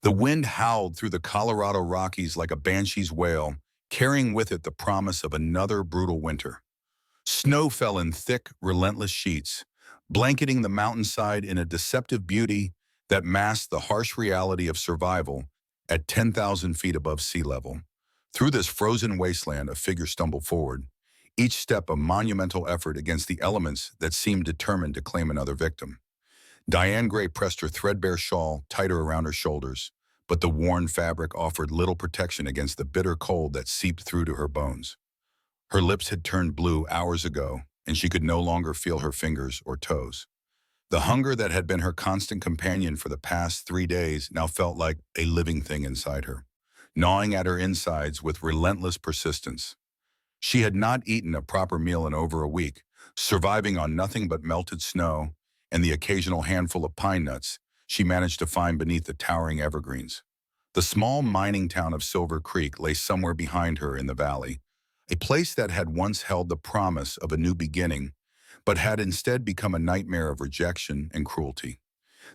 The wind howled through the Colorado Rockies like a banshee's wail, carrying with it the promise of another brutal winter. Snow fell in thick, relentless sheets, blanketing the mountainside in a deceptive beauty that masked the harsh reality of survival at 10,000 feet above sea level. Through this frozen wasteland, a figure stumbled forward, each step a monumental effort against the elements that seemed determined to claim another victim. Diane Gray pressed her threadbare shawl tighter around her shoulders, but the worn fabric offered little protection against the bitter cold that seeped through to her bones. Her lips had turned blue hours ago, and she could no longer feel her fingers or toes. The hunger that had been her constant companion for the past 3 days now felt like a living thing inside her, gnawing at her insides with relentless persistence. She had not eaten a proper meal in over a week, surviving on nothing but melted snow and the occasional handful of pine nuts she managed to find beneath the towering evergreens. The small mining town of Silver Creek lay somewhere behind her in the valley, a place that had once held the promise of a new beginning, but had instead become a nightmare of rejection and cruelty.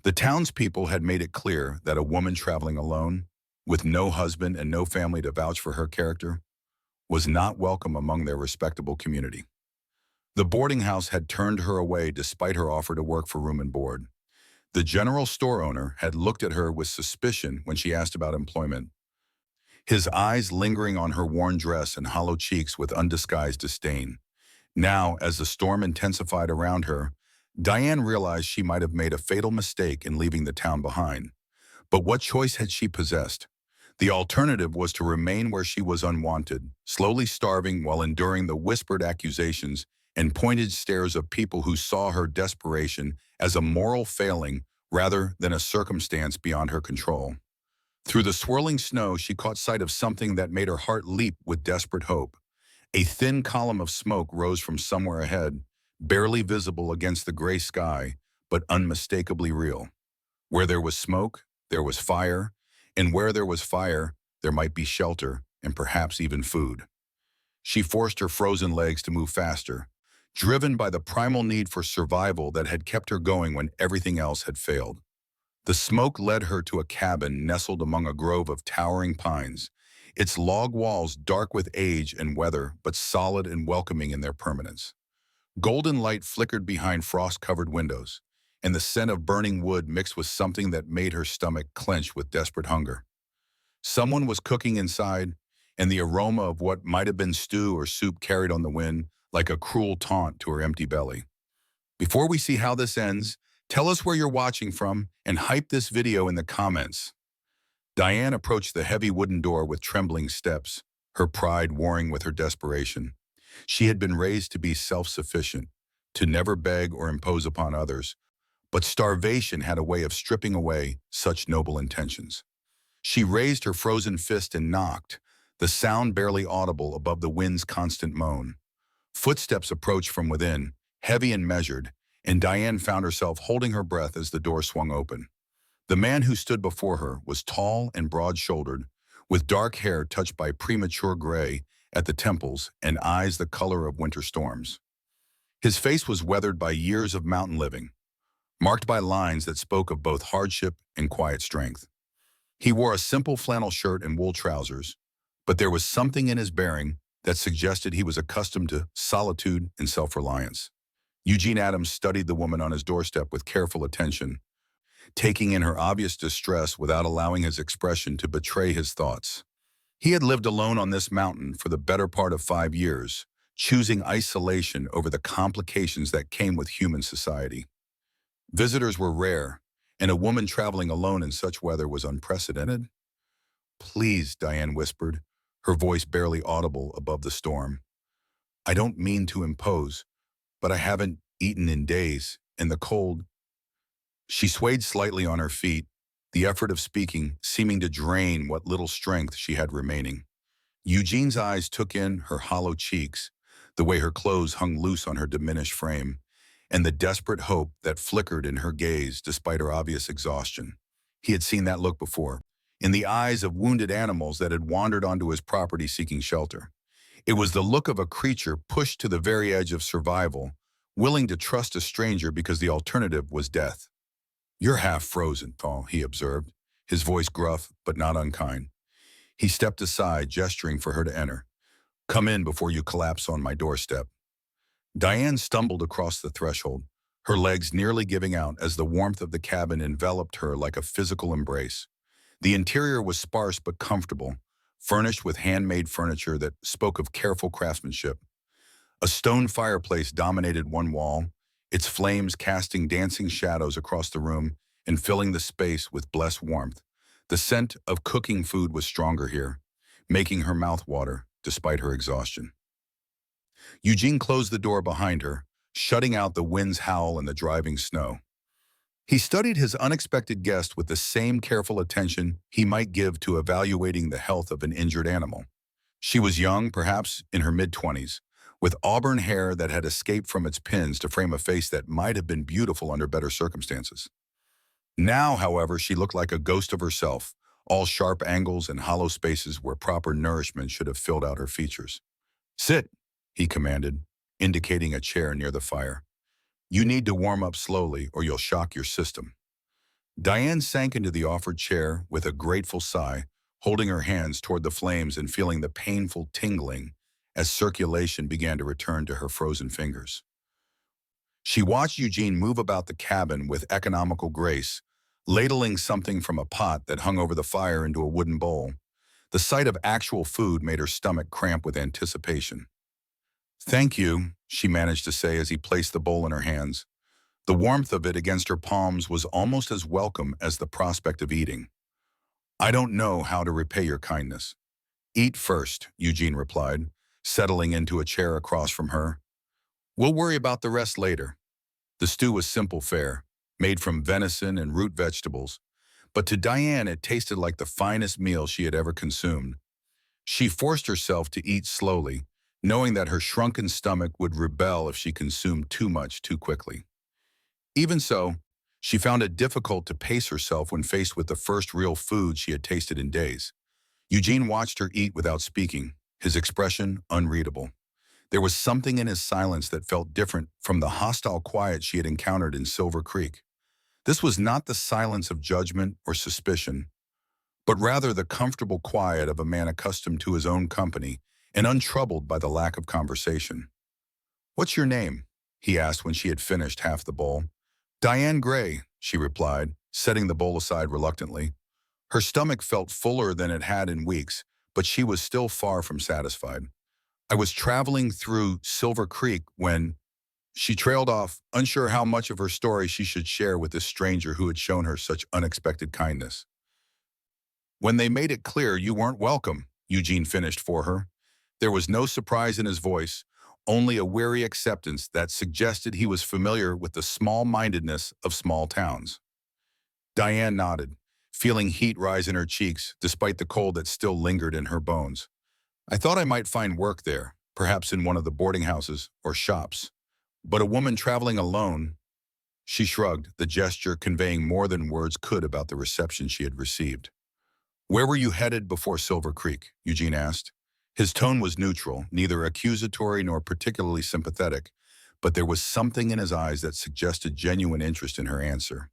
The townspeople had made it clear that a woman traveling alone, with no husband and no family to vouch for her character, was not welcome among their respectable community. The boarding house had turned her away despite her offer to work for room and board. The general store owner had looked at her with suspicion when she asked about employment, his eyes lingering on her worn dress and hollow cheeks with undisguised disdain. Now, as the storm intensified around her, Diane realized she might have made a fatal mistake in leaving the town behind. But what choice had she possessed? The alternative was to remain where she was unwanted, slowly starving while enduring the whispered accusations and pointed stares of people who saw her desperation as a moral failing rather than a circumstance beyond her control. Through the swirling snow, she caught sight of something that made her heart leap with desperate hope. A thin column of smoke rose from somewhere ahead, barely visible against the gray sky, but unmistakably real. Where there was smoke, there was fire, and where there was fire, there might be shelter and perhaps even food. She forced her frozen legs to move faster, driven by the primal need for survival that had kept her going when everything else had failed. The smoke led her to a cabin nestled among a grove of towering pines, its log walls dark with age and weather, but solid and welcoming in their permanence. Golden light flickered behind frost-covered windows, and the scent of burning wood mixed with something that made her stomach clench with desperate hunger. Someone was cooking inside, and the aroma of what might have been stew or soup carried on the wind like a cruel taunt to her empty belly. Before we see how this ends, tell us where you're watching from and hype this video in the comments. Diane approached the heavy wooden door with trembling steps, her pride warring with her desperation. She had been raised to be self-sufficient, to never beg or impose upon others, but starvation had a way of stripping away such noble intentions. She raised her frozen fist and knocked, the sound barely audible above the wind's constant moan. Footsteps approached from within, heavy and measured, and Diane found herself holding her breath as the door swung open. The man who stood before her was tall and broad-shouldered, with dark hair touched by premature gray at the temples and eyes the color of winter storms. His face was weathered by years of mountain living, marked by lines that spoke of both hardship and quiet strength. He wore a simple flannel shirt and wool trousers, but there was something in his bearing that suggested he was accustomed to solitude and self-reliance. Eugene Adams studied the woman on his doorstep with careful attention, taking in her obvious distress without allowing his expression to betray his thoughts. He had lived alone on this mountain for the better part of 5 years, choosing isolation over the complications that came with human society. Visitors were rare, and a woman traveling alone in such weather was unprecedented. "Please," Diane whispered, her voice barely audible above the storm. "I don't mean to impose, but I haven't eaten in days, and the cold—" She swayed slightly on her feet, the effort of speaking seeming to drain what little strength she had remaining. Eugene's eyes took in her hollow cheeks, the way her clothes hung loose on her diminished frame, and the desperate hope that flickered in her gaze despite her obvious exhaustion. He had seen that look before, in the eyes of wounded animals that had wandered onto his property seeking shelter. It was the look of a creature pushed to the very edge of survival, willing to trust a stranger because the alternative was death. "You're half frozen, Paul," he observed, his voice gruff but not unkind. He stepped aside, gesturing for her to enter. "Come in before you collapse on my doorstep." Diane stumbled across the threshold, her legs nearly giving out as the warmth of the cabin enveloped her like a physical embrace. The interior was sparse but comfortable, furnished with handmade furniture that spoke of careful craftsmanship. A stone fireplace dominated one wall, its flames casting dancing shadows across the room and filling the space with blessed warmth. The scent of cooking food was stronger here, making her mouth water despite her exhaustion. Eugene closed the door behind her, shutting out the wind's howl and the driving snow. He studied his unexpected guest with the same careful attention he might give to evaluating the health of an injured animal. She was young, perhaps in her mid-20s, with auburn hair that had escaped from its pins to frame a face that might have been beautiful under better circumstances. Now, however, she looked like a ghost of herself, all sharp angles and hollow spaces where proper nourishment should have filled out her features. "Sit," he commanded, indicating a chair near the fire. "You need to warm up slowly or you'll shock your system." Diane sank into the offered chair with a grateful sigh, holding her hands toward the flames and feeling the painful tingling as circulation began to return to her frozen fingers. She watched Eugene move about the cabin with economical grace, ladling something from a pot that hung over the fire into a wooden bowl. The sight of actual food made her stomach cramp with anticipation. "Thank you," she managed to say as he placed the bowl in her hands. The warmth of it against her palms was almost as welcome as the prospect of eating. "I don't know how to repay your kindness." "Eat first," Eugene replied, settling into a chair across from her. "We'll worry about the rest later." The stew was simple fare, made from venison and root vegetables, but to Diane it tasted like the finest meal she had ever consumed. She forced herself to eat slowly, knowing that her shrunken stomach would rebel if she consumed too much too quickly. Even so, she found it difficult to pace herself when faced with the first real food she had tasted in days. Eugene watched her eat without speaking, his expression unreadable. There was something in his silence that felt different from the hostile quiet she had encountered in Silver Creek. This was not the silence of judgment or suspicion, but rather the comfortable quiet of a man accustomed to his own company and untroubled by the lack of conversation. "What's your name?" he asked when she had finished half the bowl. "Diane Gray," she replied, setting the bowl aside reluctantly. Her stomach felt fuller than it had in weeks, but she was still far from satisfied. "I was traveling through Silver Creek when—" She trailed off, unsure how much of her story she should share with this stranger who had shown her such unexpected kindness. "When they made it clear you weren't welcome," Eugene finished for her. There was no surprise in his voice, only a weary acceptance that suggested he was familiar with the small-mindedness of small towns. Diane nodded, feeling heat rise in her cheeks despite the cold that still lingered in her bones. "I thought I might find work there, perhaps in one of the boarding houses or shops. But a woman traveling alone—" She shrugged, the gesture conveying more than words could about the reception she had received. "Where were you headed before Silver Creek?" Eugene asked. His tone was neutral, neither accusatory nor particularly sympathetic, but there was something in his eyes that suggested genuine interest in her answer.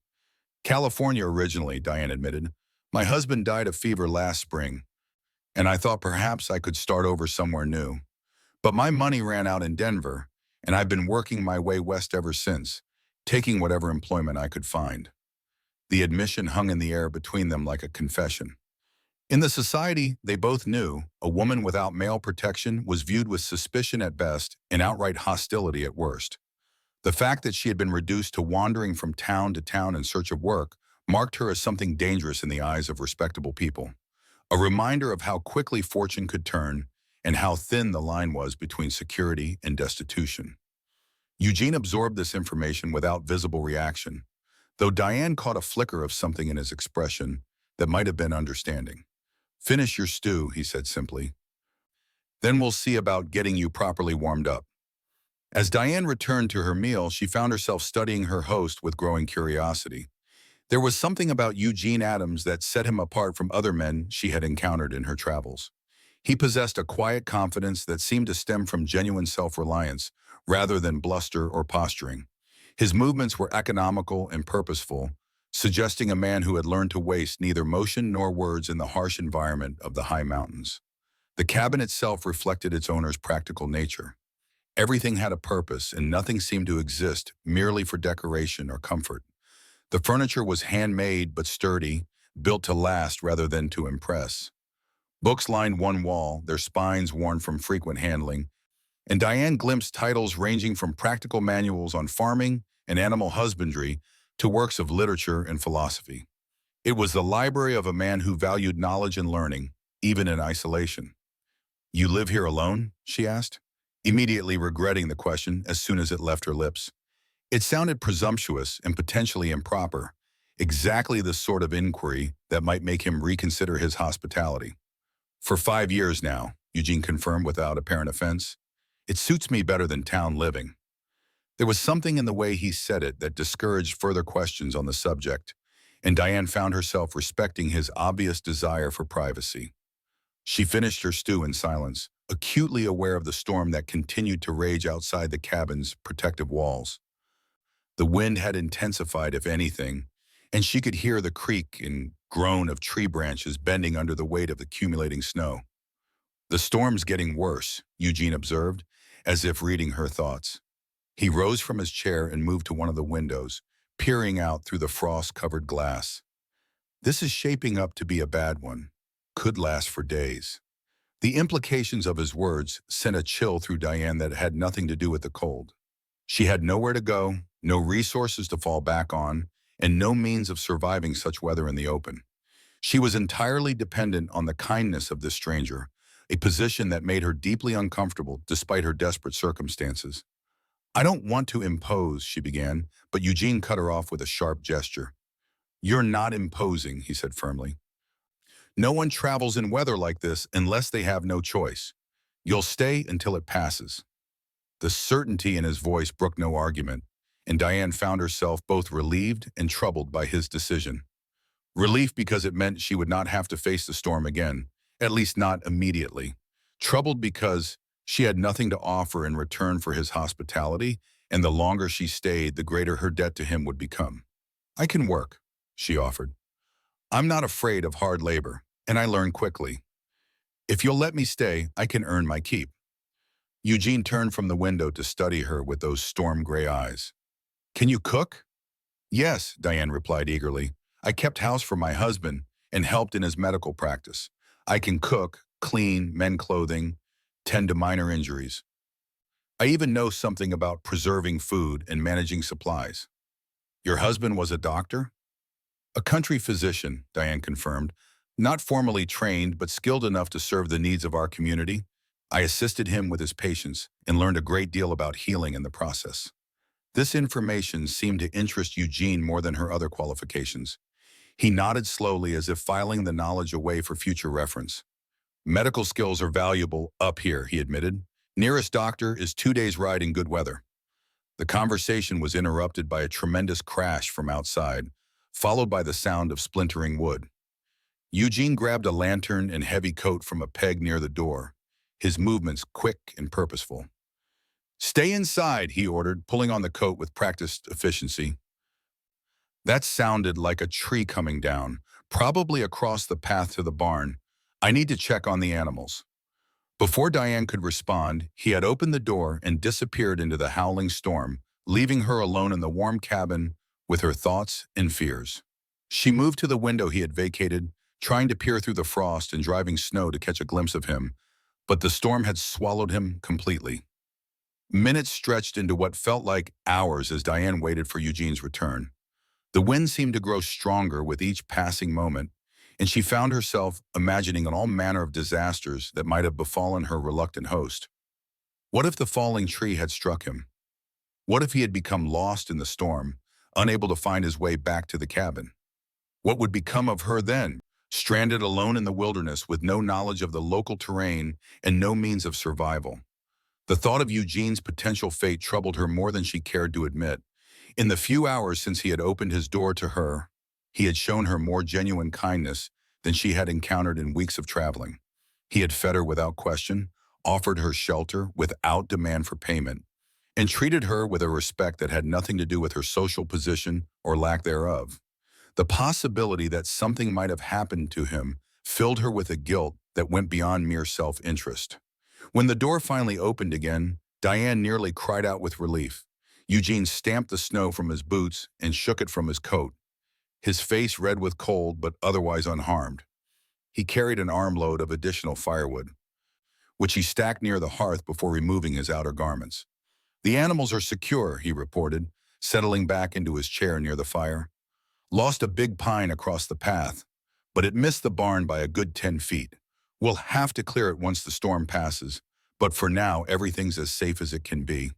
"California originally," Diane admitted. "My husband died of fever last spring, and I thought perhaps I could start over somewhere new. But my money ran out in Denver, and I've been working my way west ever since, taking whatever employment I could find." The admission hung in the air between them like a confession. In the society they both knew, a woman without male protection was viewed with suspicion at best and outright hostility at worst. The fact that she had been reduced to wandering from town to town in search of work marked her as something dangerous in the eyes of respectable people. A reminder of how quickly fortune could turn and how thin the line was between security and destitution. Eugene absorbed this information without visible reaction, though Diane caught a flicker of something in his expression that might have been understanding. "Finish your stew," he said simply. "Then we'll see about getting you properly warmed up." As Diane returned to her meal, she found herself studying her host with growing curiosity. There was something about Eugene Adams that set him apart from other men she had encountered in her travels. He possessed a quiet confidence that seemed to stem from genuine self-reliance, rather than bluster or posturing. His movements were economical and purposeful, suggesting a man who had learned to waste neither motion nor words in the harsh environment of the high mountains. The cabin itself reflected its owner's practical nature. Everything had a purpose, and nothing seemed to exist merely for decoration or comfort. The furniture was handmade but sturdy, built to last rather than to impress. Books lined one wall, their spines worn from frequent handling, and Diane glimpsed titles ranging from practical manuals on farming and animal husbandry to works of literature and philosophy. It was the library of a man who valued knowledge and learning, even in isolation. "You live here alone?" she asked, immediately regretting the question as soon as it left her lips. It sounded presumptuous and potentially improper, exactly the sort of inquiry that might make him reconsider his hospitality. "For 5 years now," Eugene confirmed without apparent offense. "It suits me better than town living." There was something in the way he said it that discouraged further questions on the subject, and Diane found herself respecting his obvious desire for privacy. She finished her stew in silence, acutely aware of the storm that continued to rage outside the cabin's protective walls. The wind had intensified, if anything, and she could hear the creak and groan of tree branches bending under the weight of accumulating snow. "The storm's getting worse," Eugene observed, as if reading her thoughts. He rose from his chair and moved to one of the windows, peering out through the frost-covered glass. "This is shaping up to be a bad one. Could last for days." The implications of his words sent a chill through Diane that had nothing to do with the cold. She had nowhere to go, no resources to fall back on, and no means of surviving such weather in the open. She was entirely dependent on the kindness of this stranger, a position that made her deeply uncomfortable despite her desperate circumstances. "I don't want to impose," she began, but Eugene cut her off with a sharp gesture. "You're not imposing," he said firmly. "No one travels in weather like this unless they have no choice. You'll stay until it passes." The certainty in his voice brooked no argument, and Diane found herself both relieved and troubled by his decision. Relief because it meant she would not have to face the storm again, at least not immediately. Troubled because she had nothing to offer in return for his hospitality, and the longer she stayed, the greater her debt to him would become. "I can work," she offered. "I'm not afraid of hard labor, and I learn quickly. If you'll let me stay, I can earn my keep." Eugene turned from the window to study her with those storm-gray eyes. "Can you cook?" "Yes," Diane replied eagerly. "I kept house for my husband and helped in his medical practice. I can cook, clean, mend clothing, tend to minor injuries. I even know something about preserving food and managing supplies." "Your husband was a doctor?" "A country physician," Diane confirmed. "Not formally trained, but skilled enough to serve the needs of our community. I assisted him with his patients and learned a great deal about healing in the process." This information seemed to interest Eugene more than her other qualifications. He nodded slowly as if filing the knowledge away for future reference. "Medical skills are valuable up here," he admitted. "Nearest doctor is 2 days' ride in good weather." The conversation was interrupted by a tremendous crash from outside, followed by the sound of splintering wood. Eugene grabbed a lantern and heavy coat from a peg near the door, his movements quick and purposeful. "Stay inside," he ordered, pulling on the coat with practiced efficiency. That sounded like a tree coming down, probably across the path to the barn. "I need to check on the animals." Before Diane could respond, he had opened the door and disappeared into the howling storm, leaving her alone in the warm cabin with her thoughts and fears. She moved to the window he had vacated, trying to peer through the frost and driving snow to catch a glimpse of him, but the storm had swallowed him completely. Minutes stretched into what felt like hours as Diane waited for Eugene's return. The wind seemed to grow stronger with each passing moment, and she found herself imagining all manner of disasters that might have befallen her reluctant host. What if the falling tree had struck him? What if he had become lost in the storm, unable to find his way back to the cabin? What would become of her then, stranded alone in the wilderness with no knowledge of the local terrain and no means of survival? The thought of Eugene's potential fate troubled her more than she cared to admit. In the few hours since he had opened his door to her, he had shown her more genuine kindness than she had encountered in weeks of traveling. He had fed her without question, offered her shelter without demand for payment, and treated her with a respect that had nothing to do with her social position or lack thereof. The possibility that something might have happened to him filled her with a guilt that went beyond mere self-interest. When the door finally opened again, Diane nearly cried out with relief. Eugene stamped the snow from his boots and shook it from his coat, his face red with cold but otherwise unharmed. He carried an armload of additional firewood, which he stacked near the hearth before removing his outer garments. "The animals are secure," he reported, settling back into his chair near the fire. "Lost a big pine across the path, but it missed the barn by a good 10 feet. We'll have to clear it once the storm passes, but for now, everything's as safe as it can be."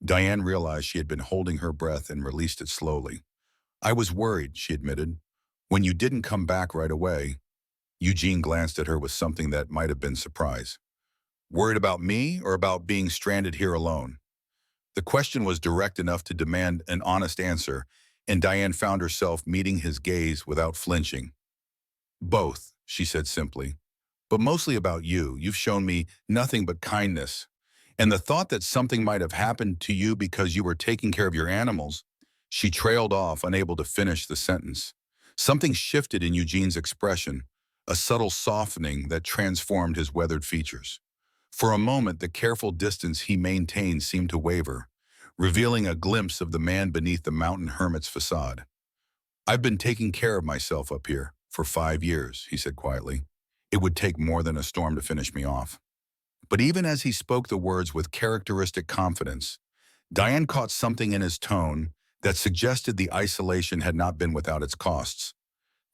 Diane realized she had been holding her breath and released it slowly. "I was worried," she admitted. "When you didn't come back right away." Eugene glanced at her with something that might have been surprise. "Worried about me or about being stranded here alone?" The question was direct enough to demand an honest answer, and Diane found herself meeting his gaze without flinching. "Both," she said simply. "But mostly about you. You've shown me nothing but kindness. And the thought that something might have happened to you because you were taking care of your animals." She trailed off, unable to finish the sentence. Something shifted in Eugene's expression, a subtle softening that transformed his weathered features. For a moment, the careful distance he maintained seemed to waver, revealing a glimpse of the man beneath the mountain hermit's facade. "I've been taking care of myself up here for 5 years," he said quietly. "It would take more than a storm to finish me off." But even as he spoke the words with characteristic confidence, Diane caught something in his tone that suggested the isolation had not been without its costs.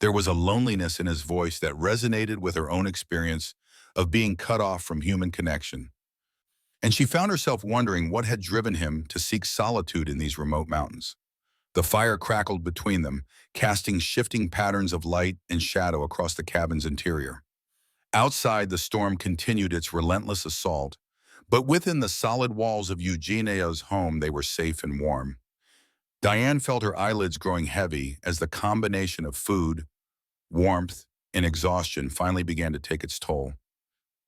There was a loneliness in his voice that resonated with her own experience of being cut off from human connection. And she found herself wondering what had driven him to seek solitude in these remote mountains. The fire crackled between them, casting shifting patterns of light and shadow across the cabin's interior. Outside, the storm continued its relentless assault, but within the solid walls of Eugenia's home they were safe and warm. Diane felt her eyelids growing heavy as the combination of food, warmth, and exhaustion finally began to take its toll.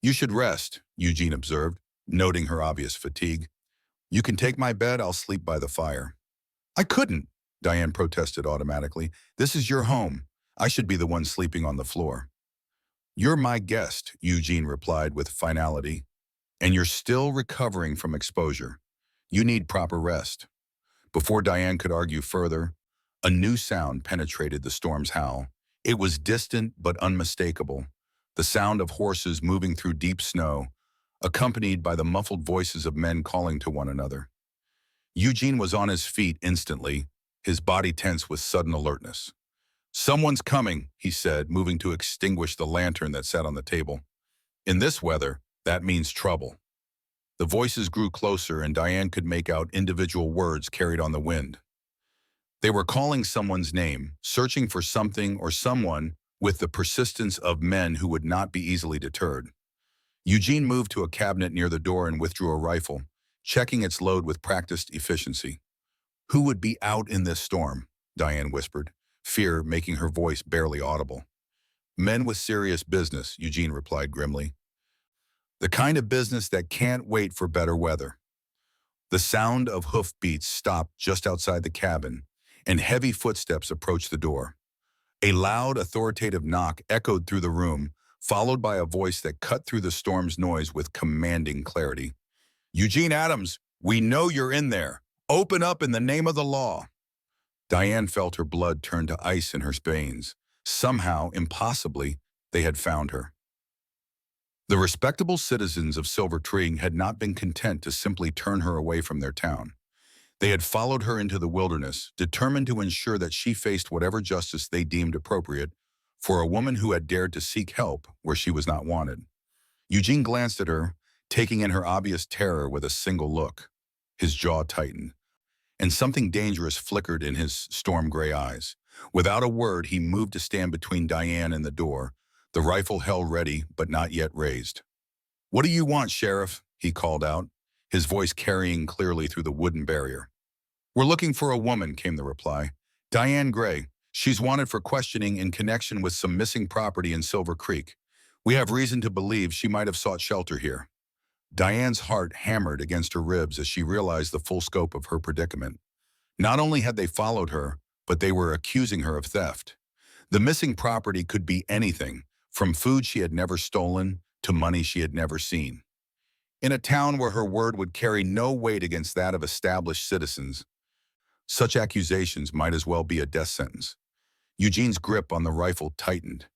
"You should rest," Eugene observed, noting her obvious fatigue. "You can take my bed, I'll sleep by the fire." "I couldn't," Diane protested automatically. "This is your home. I should be the one sleeping on the floor." "You're my guest," Eugene replied with finality, "and you're still recovering from exposure. You need proper rest." Before Diane could argue further, a new sound penetrated the storm's howl. It was distant but unmistakable, the sound of horses moving through deep snow, accompanied by the muffled voices of men calling to one another. Eugene was on his feet instantly, his body tense with sudden alertness. "Someone's coming," he said, moving to extinguish the lantern that sat on the table. "In this weather, that means trouble." The voices grew closer, and Diane could make out individual words carried on the wind. They were calling someone's name, searching for something or someone with the persistence of men who would not be easily deterred. Eugene moved to a cabinet near the door and withdrew a rifle, checking its load with practiced efficiency. "Who would be out in this storm?" Diane whispered, fear making her voice barely audible. "Men with serious business," Eugene replied grimly. "The kind of business that can't wait for better weather." The sound of hoofbeats stopped just outside the cabin, and heavy footsteps approached the door. A loud, authoritative knock echoed through the room, followed by a voice that cut through the storm's noise with commanding clarity. "Eugene Adams, we know you're in there. Open up in the name of the law." Diane felt her blood turn to ice in her veins. Somehow, impossibly, they had found her. The respectable citizens of Silver Tree had not been content to simply turn her away from their town. They had followed her into the wilderness, determined to ensure that she faced whatever justice they deemed appropriate for a woman who had dared to seek help where she was not wanted. Eugene glanced at her, taking in her obvious terror with a single look. His jaw tightened, and something dangerous flickered in his storm-gray eyes. Without a word, he moved to stand between Diane and the door, the rifle held ready but not yet raised. "What do you want, Sheriff?" he called out, his voice carrying clearly through the wooden barrier. "We're looking for a woman," came the reply. "Diane Gray. She's wanted for questioning in connection with some missing property in Silver Creek. We have reason to believe she might have sought shelter here." Diane's heart hammered against her ribs as she realized the full scope of her predicament. Not only had they followed her, but they were accusing her of theft. The missing property could be anything, from food she had never stolen to money she had never seen. In a town where her word would carry no weight against that of established citizens, such accusations might as well be a death sentence. Eugene's grip on the rifle tightened,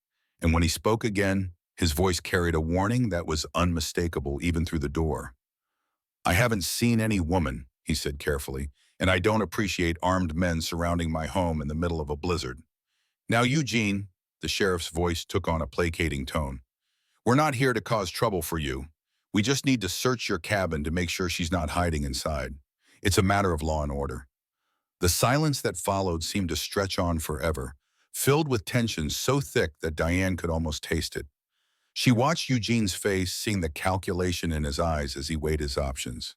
and when he spoke again, his voice carried a warning that was unmistakable even through the door. "I haven't seen any woman," he said carefully, "and I don't appreciate armed men surrounding my home in the middle of a blizzard. Now, Eugene," the sheriff's voice took on a placating tone, "we're not here to cause trouble for you. We just need to search your cabin to make sure she's not hiding inside. It's a matter of law and order." The silence that followed seemed to stretch on forever, filled with tension so thick that Diane could almost taste it. She watched Eugene's face, seeing the calculation in his eyes as he weighed his options.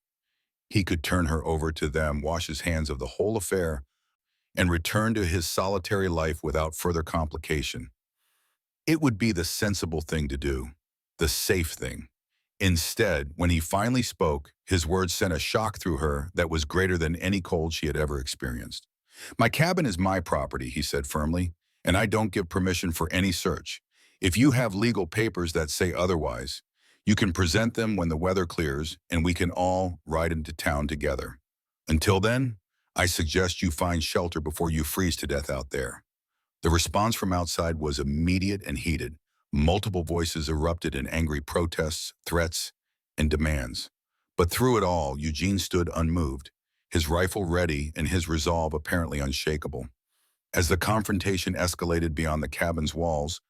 He could turn her over to them, wash his hands of the whole affair, and return to his solitary life without further complication. It would be the sensible thing to do, the safe thing. Instead, when he finally spoke, his words sent a shock through her that was greater than any cold she had ever experienced. "My cabin is my property," he said firmly, "and I don't give permission for any search. If you have legal papers that say otherwise, you can present them when the weather clears and we can all ride into town together. Until then, I suggest you find shelter before you freeze to death out there." The response from outside was immediate and heated. Multiple voices erupted in angry protests, threats, and demands. But through it all, Eugene stood unmoved, his rifle ready and his resolve apparently unshakable. As the confrontation escalated beyond the cabin's walls,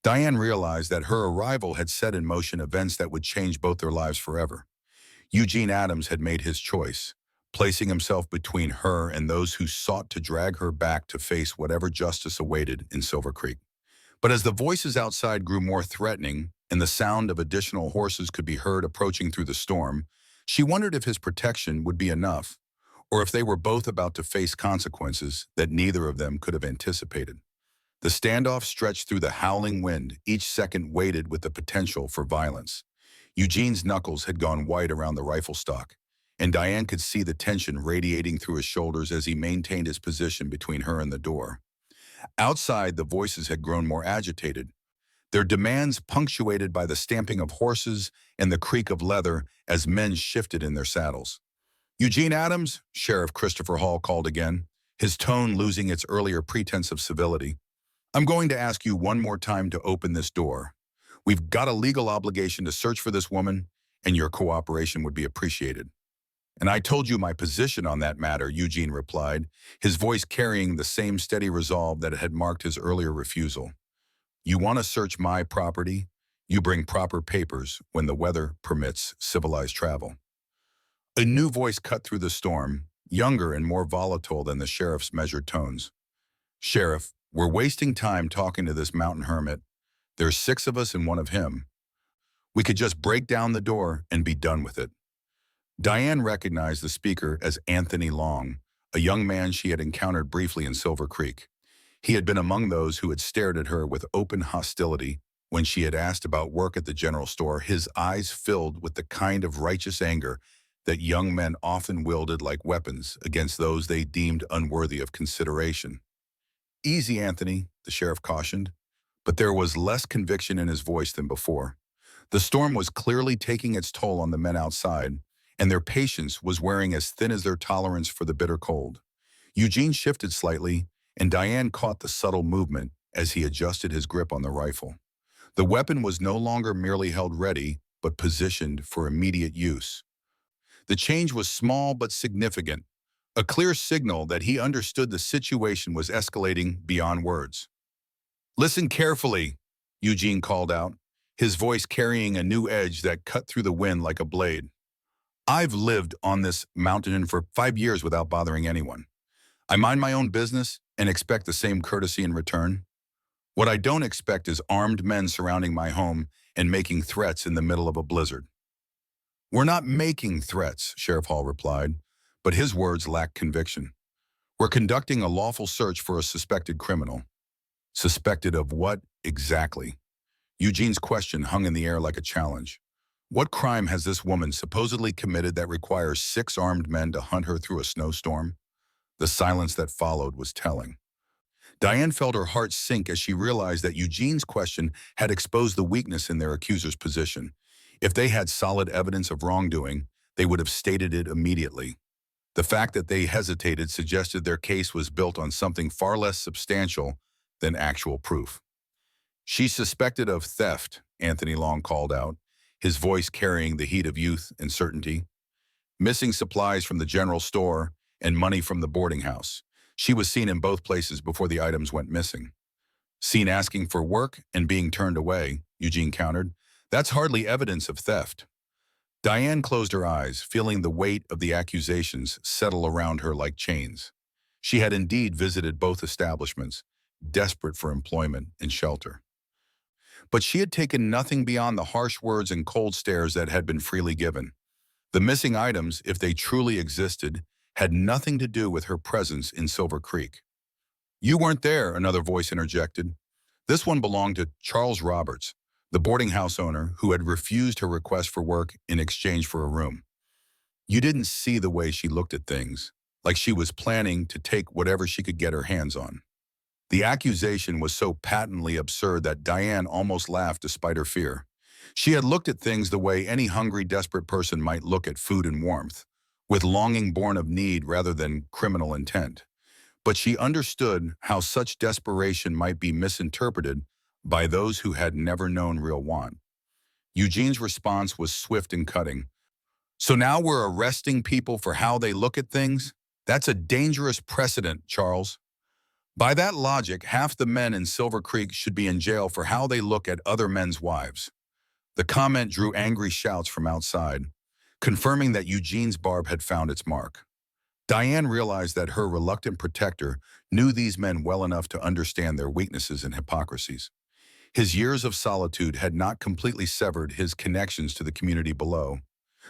Diane realized that her arrival had set in motion events that would change both their lives forever. Eugene Adams had made his choice, placing himself between her and those who sought to drag her back to face whatever justice awaited in Silver Creek. But as the voices outside grew more threatening and the sound of additional horses could be heard approaching through the storm, she wondered if his protection would be enough, or if they were both about to face consequences that neither of them could have anticipated. The standoff stretched through the howling wind, each second weighted with the potential for violence. Eugene's knuckles had gone white around the rifle stock, and Diane could see the tension radiating through his shoulders as he maintained his position between her and the door. Outside, the voices had grown more agitated, their demands punctuated by the stamping of horses and the creak of leather as men shifted in their saddles. "Eugene Adams," Sheriff Christopher Hall called again, his tone losing its earlier pretense of civility. "I'm going to ask you one more time to open this door. We've got a legal obligation to search for this woman, and your cooperation would be appreciated." "And I told you my position on that matter," Eugene replied, his voice carrying the same steady resolve that had marked his earlier refusal. "You want to search my property? You bring proper papers when the weather permits civilized travel." A new voice cut through the storm, younger and more volatile than the sheriff's measured tones. "Sheriff, we're wasting time talking to this mountain hermit. There's 6 of us and 1 of him. We could just break down the door and be done with it." Diane recognized the speaker as Anthony Long, a young man she had encountered briefly in Silver Creek. He had been among those who had stared at her with open hostility when she had asked about work at the general store, his eyes filled with the kind of righteous anger that young men often wielded like weapons against those they deemed unworthy of consideration. "Easy, Anthony," the sheriff cautioned, but there was less conviction in his voice than before. The storm was clearly taking its toll on the men outside, and their patience was wearing as thin as their tolerance for the bitter cold. Eugene shifted slightly, and Diane caught the subtle movement as he adjusted his grip on the rifle. The weapon was no longer merely held ready, but positioned for immediate use. The change was small but significant, a clear signal that he understood the situation was escalating beyond words. "Listen carefully," Eugene called out, his voice carrying a new edge that cut through the wind like a blade. "I've lived on this mountain for 5 years without bothering anyone. I mind my own business and expect the same courtesy in return. What I don't expect is armed men surrounding my home and making threats in the middle of a blizzard." "We're not making threats," Sheriff Hall replied, but his words lacked conviction. "We're conducting a lawful search for a suspected criminal." "Suspected of what exactly?" Eugene's question hung in the air like a challenge. What crime has this woman supposedly committed that requires 6 armed men to hunt her through a snowstorm? The silence that followed was telling. Diane felt her heart sink as she realized that Eugene's question had exposed the weakness in their accuser's position. If they had solid evidence of wrongdoing, they would have stated it immediately. The fact that they hesitated suggested their case was built on something far less substantial than actual proof. She suspected of theft, Anthony Long called out, his voice carrying the heat of youth and certainty. Missing supplies from the general store and money from the boarding house. She was seen in both places before the items went missing. Seen asking for work and being turned away, Eugene countered. That's hardly evidence of theft. Diane closed her eyes, feeling the weight of the accusations settle around her like chains. She had indeed visited both establishments, desperate for employment and shelter. But she had taken nothing beyond the harsh words and cold stares that had been freely given. The missing items, if they truly existed, had nothing to do with her presence in Silver Creek. You weren't there, another voice interjected. This one belonged to Charles Roberts, the boarding house owner who had refused her request for work in exchange for a room. You didn't see the way she looked at things, like she was planning to take whatever she could get her hands on. The accusation was so patently absurd that Diane almost laughed despite her fear. She had looked at things the way any hungry, desperate person might look at food and warmth, with longing born of need rather than criminal intent. But she understood how such desperation might be misinterpreted by those who had never known real want. Eugene's response was swift and cutting. So now we're arresting people for how they look at things? That's a dangerous precedent, Charles. By that logic, half the men in Silver Creek should be in jail for how they look at other men's wives. The comment drew angry shouts from outside, confirming that Eugene's barb had found its mark. Diane realized that her reluctant protector knew these men well enough to understand their weaknesses and hypocrisies. His years of solitude had not completely severed his connections to the community below,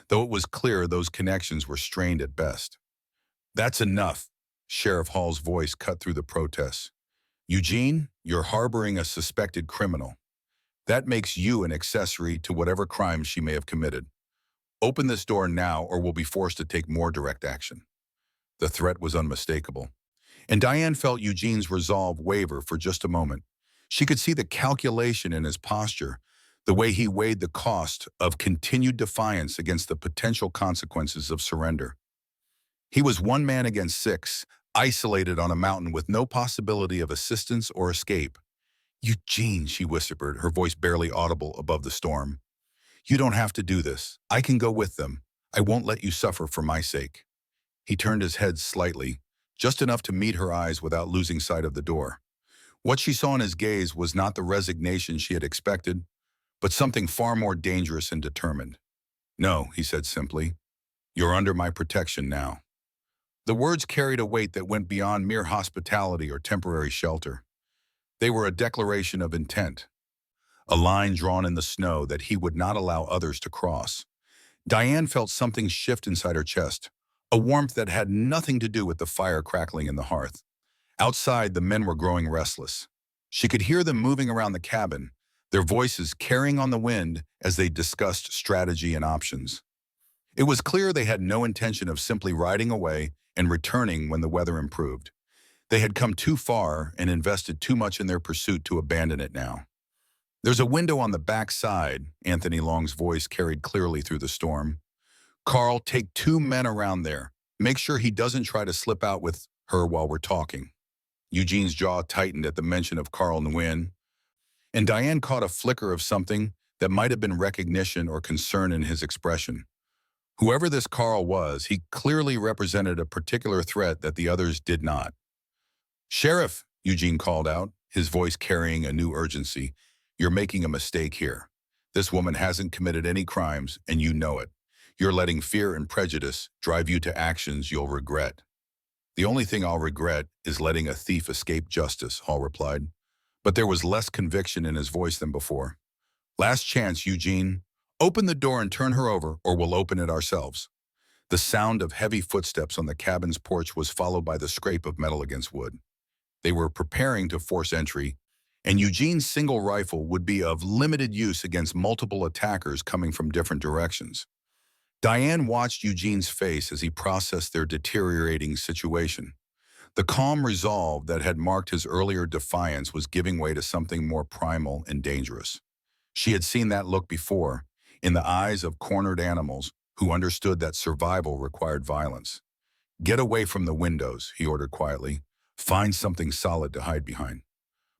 though it was clear those connections were strained at best. That's enough, Sheriff Hall's voice cut through the protests. Eugene, you're harboring a suspected criminal. That makes you an accessory to whatever crime she may have committed. Open this door now or we'll be forced to take more direct action. The threat was unmistakable, and Diane felt Eugene's resolve waver for just a moment. She could see the calculation in his posture, the way he weighed the cost of continued defiance against the potential consequences of surrender. He was one man against six, isolated on a mountain with no possibility of assistance or escape. Eugene, she whispered, her voice barely audible above the storm. You don't have to do this. I can go with them. I won't let you suffer for my sake. He turned his head slightly, just enough to meet her eyes without losing sight of the door. What she saw in his gaze was not the resignation she had expected, but something far more dangerous and determined. No, he said simply. You're under my protection now. The words carried a weight that went beyond mere hospitality or temporary shelter. They were a declaration of intent, a line drawn in the snow that he would not allow others to cross. Diane felt something shift inside her chest, a warmth that had nothing to do with the fire crackling in the hearth. Outside, the men were growing restless. She could hear them moving around the cabin, their voices carrying on the wind as they discussed strategy and options. It was clear they had no intention of simply riding away and returning when the weather improved. They had come too far and invested too much in their pursuit to abandon it now. There's a window on the back side, Anthony Long's voice carried clearly through the storm. Carl, take 2 men around there. Make sure he doesn't try to slip out with her while we're talking. Eugene's jaw tightened at the mention of Carl Nguyen, and Diane caught a flicker of something that might have been recognition or concern in his expression. Whoever this Carl was, he clearly represented a particular threat that the others did not. Sheriff, Eugene called out, his voice carrying a new urgency, you're making a mistake here. This woman hasn't committed any crimes, and you know it. You're letting fear and prejudice drive you to actions you'll regret. The only thing I'll regret is letting a thief escape justice, Hall replied. But there was less conviction in his voice than before. Last chance, Eugene. Open the door and turn her over, or we'll open it ourselves. The sound of heavy footsteps on the cabin's porch was followed by the scrape of metal against wood. They were preparing to force entry, and Eugene's single rifle would be of limited use against multiple attackers coming from different directions. Diane watched Eugene's face as he processed their deteriorating situation. The calm resolve that had marked his earlier defiance was giving way to something more primal and dangerous. She had seen that look before, in the eyes of cornered animals who understood that survival required violence. "Get away from the windows," he ordered quietly. "Find something solid to hide behind."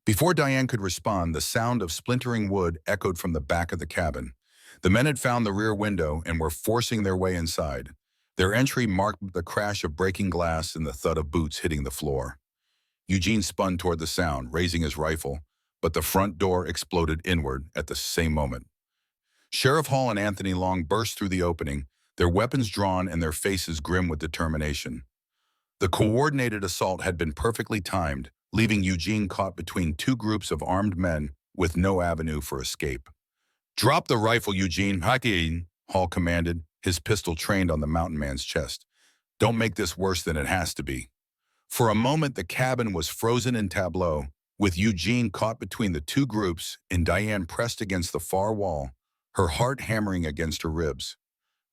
Before Diane could respond, the sound of splintering wood echoed from the back of the cabin. The men had found the rear window and were forcing their way inside. Their entry marked the crash of breaking glass and the thud of boots hitting the floor. Eugene spun toward the sound, raising his rifle, but the front door exploded inward at the same moment. Sheriff Hall and Anthony Long burst through the opening, their weapons drawn and their faces grim with determination. The coordinated assault had been perfectly timed, leaving Eugene caught between two groups of armed men with no avenue for escape. "Drop the rifle, Eugene. Hakeem," Hall commanded, his pistol trained on the mountain man's chest. "Don't make this worse than it has to be." For a moment, the cabin was frozen in tableau, with Eugene caught between the two groups and Diane pressed against the far wall, her heart hammering against her ribs.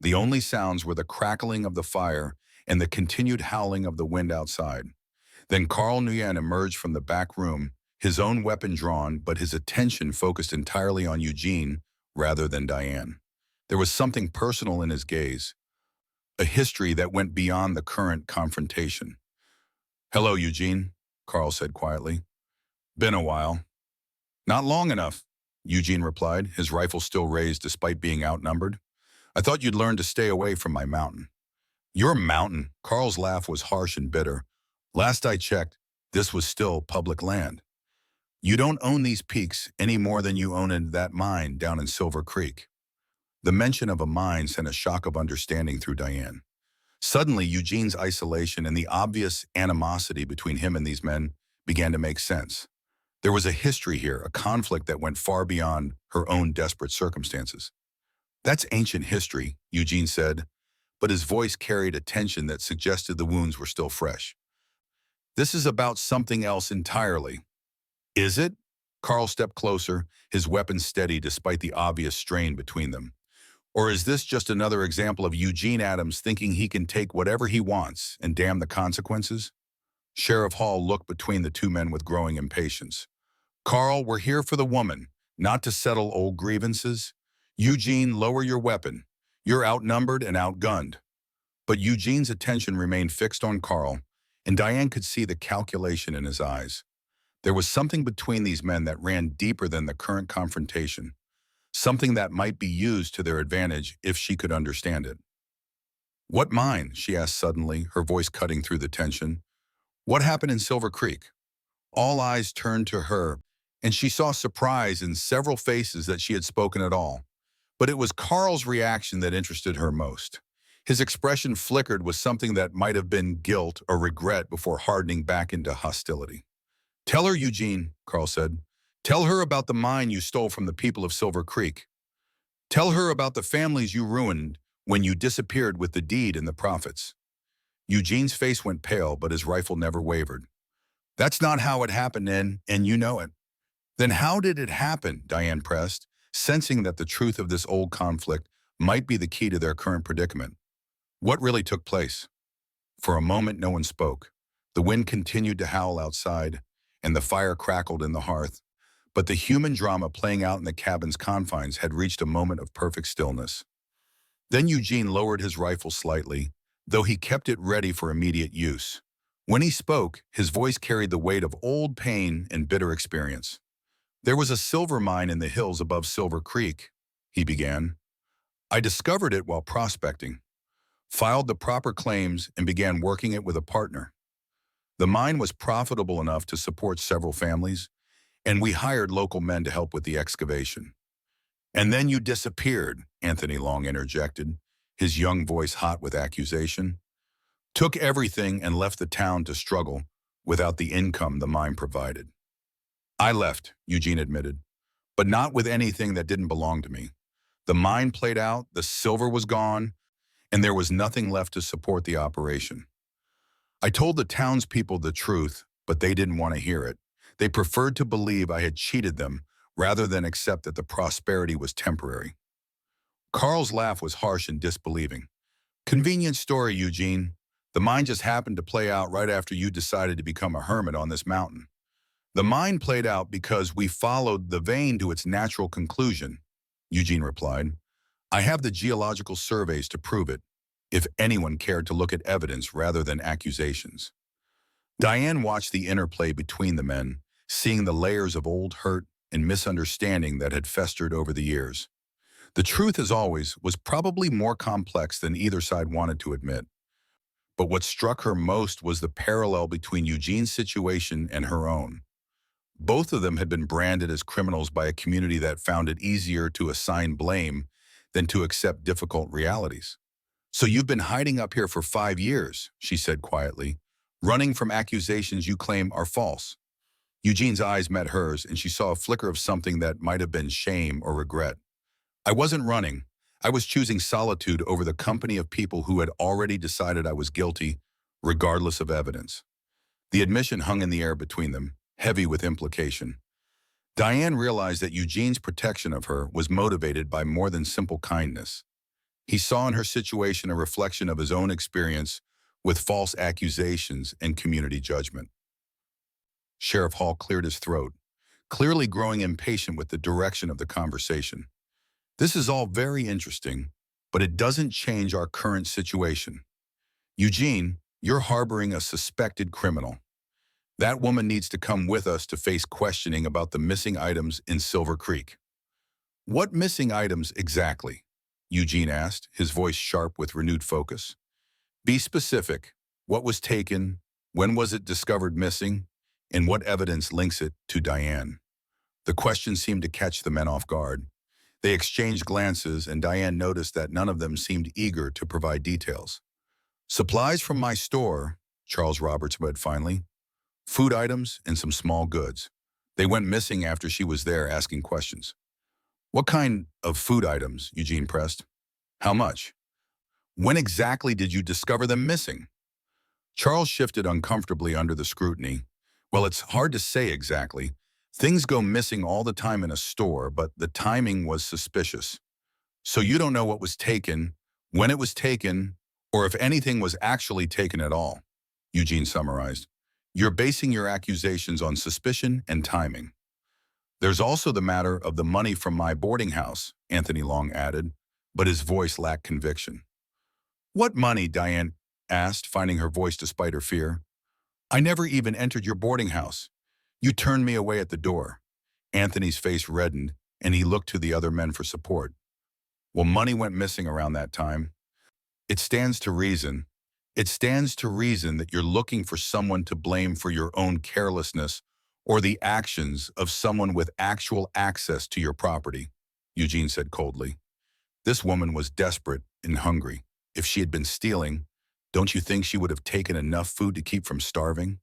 The only sounds were the crackling of the fire and the continued howling of the wind outside. Then Carl Nguyen emerged from the back room, his own weapon drawn, but his attention focused entirely on Eugene rather than Diane. There was something personal in his gaze, a history that went beyond the current confrontation. "Hello, Eugene," Carl said quietly. "Been a while." "Not long enough," Eugene replied, his rifle still raised despite being outnumbered. "I thought you'd learn to stay away from my mountain." "Your mountain?" Carl's laugh was harsh and bitter. "Last I checked, this was still public land. You don't own these peaks any more than you owned that mine down in Silver Creek." The mention of a mine sent a shock of understanding through Diane. Suddenly, Eugene's isolation and the obvious animosity between him and these men began to make sense. There was a history here, a conflict that went far beyond her own desperate circumstances. "That's ancient history," Eugene said, but his voice carried a tension that suggested the wounds were still fresh. "This is about something else entirely." "Is it?" Carl stepped closer, his weapon steady despite the obvious strain between them. "Or is this just another example of Eugene Adams thinking he can take whatever he wants and damn the consequences?" Sheriff Hall looked between the two men with growing impatience. "Carl, we're here for the woman, not to settle old grievances. Eugene, lower your weapon. You're outnumbered and outgunned." But Eugene's attention remained fixed on Carl, and Diane could see the calculation in his eyes. There was something between these men that ran deeper than the current confrontation, something that might be used to their advantage if she could understand it. "What mine?" she asked suddenly, her voice cutting through the tension. "What happened in Silver Creek?" All eyes turned to her, and she saw surprise in several faces that she had spoken at all. But it was Carl's reaction that interested her most. His expression flickered with something that might have been guilt or regret before hardening back into hostility. "Tell her, Eugene," Carl said. "Tell her about the mine you stole from the people of Silver Creek. Tell her about the families you ruined when you disappeared with the deed and the profits." Eugene's face went pale, but his rifle never wavered. "That's not how it happened, and you know it." "Then how did it happen?" Diane pressed, sensing that the truth of this old conflict might be the key to their current predicament. "What really took place?" For a moment, no one spoke. The wind continued to howl outside, and the fire crackled in the hearth. But the human drama playing out in the cabin's confines had reached a moment of perfect stillness. Then Eugene lowered his rifle slightly, though he kept it ready for immediate use. When he spoke, his voice carried the weight of old pain and bitter experience. "There was a silver mine in the hills above Silver Creek," he began. "I discovered it while prospecting, filed the proper claims, and began working it with a partner. The mine was profitable enough to support several families, and we hired local men to help with the excavation." "And then you disappeared," Anthony Long interjected, his young voice hot with accusation. "Took everything and left the town to struggle without the income the mine provided." "I left," Eugene admitted, "but not with anything that didn't belong to me. The mine played out, the silver was gone, and there was nothing left to support the operation. I told the townspeople the truth, but they didn't want to hear it. They preferred to believe I had cheated them rather than accept that the prosperity was temporary." Carl's laugh was harsh and disbelieving. "Convenient story, Eugene. The mine just happened to play out right after you decided to become a hermit on this mountain. The mine played out because we followed the vein to its natural conclusion, Eugene replied. I have the geological surveys to prove it, if anyone cared to look at evidence rather than accusations. Diane watched the interplay between the men, seeing the layers of old hurt and misunderstanding that had festered over the years. The truth, as always, was probably more complex than either side wanted to admit. But what struck her most was the parallel between Eugene's situation and her own. Both of them had been branded as criminals by a community that found it easier to assign blame than to accept difficult realities. So you've been hiding up here for 5 years, she said quietly, running from accusations you claim are false. Eugene's eyes met hers, and she saw a flicker of something that might have been shame or regret. I wasn't running. I was choosing solitude over the company of people who had already decided I was guilty, regardless of evidence. The admission hung in the air between them, heavy with implication. Diane realized that Eugene's protection of her was motivated by more than simple kindness. He saw in her situation a reflection of his own experience with false accusations and community judgment. Sheriff Hall cleared his throat, clearly growing impatient with the direction of the conversation. This is all very interesting, but it doesn't change our current situation. Eugene, you're harboring a suspected criminal. That woman needs to come with us to face questioning about the missing items in Silver Creek. What missing items exactly? Eugene asked, his voice sharp with renewed focus. Be specific. What was taken? When was it discovered missing? And what evidence links it to Diane? The question seemed to catch the men off guard. They exchanged glances, and Diane noticed that none of them seemed eager to provide details. Supplies from my store, Charles Roberts said finally. Food items and some small goods. They went missing after she was there asking questions. What kind of food items? Eugene pressed. How much? When exactly did you discover them missing? Charles shifted uncomfortably under the scrutiny. Well, it's hard to say exactly. Things go missing all the time in a store, but the timing was suspicious. So you don't know what was taken, when it was taken, or if anything was actually taken at all, Eugene summarized. You're basing your accusations on suspicion and timing. There's also the matter of the money from my boarding house, Anthony Long added, but his voice lacked conviction. What money? Diane asked, finding her voice despite her fear. I never even entered your boarding house. You turned me away at the door. Anthony's face reddened, and he looked to the other men for support. Well, money went missing around that time. It stands to reason. It stands to reason that you're looking for someone to blame for your own carelessness or the actions of someone with actual access to your property, Eugene said coldly. This woman was desperate and hungry. If she had been stealing, don't you think she would have taken enough food to keep from starving?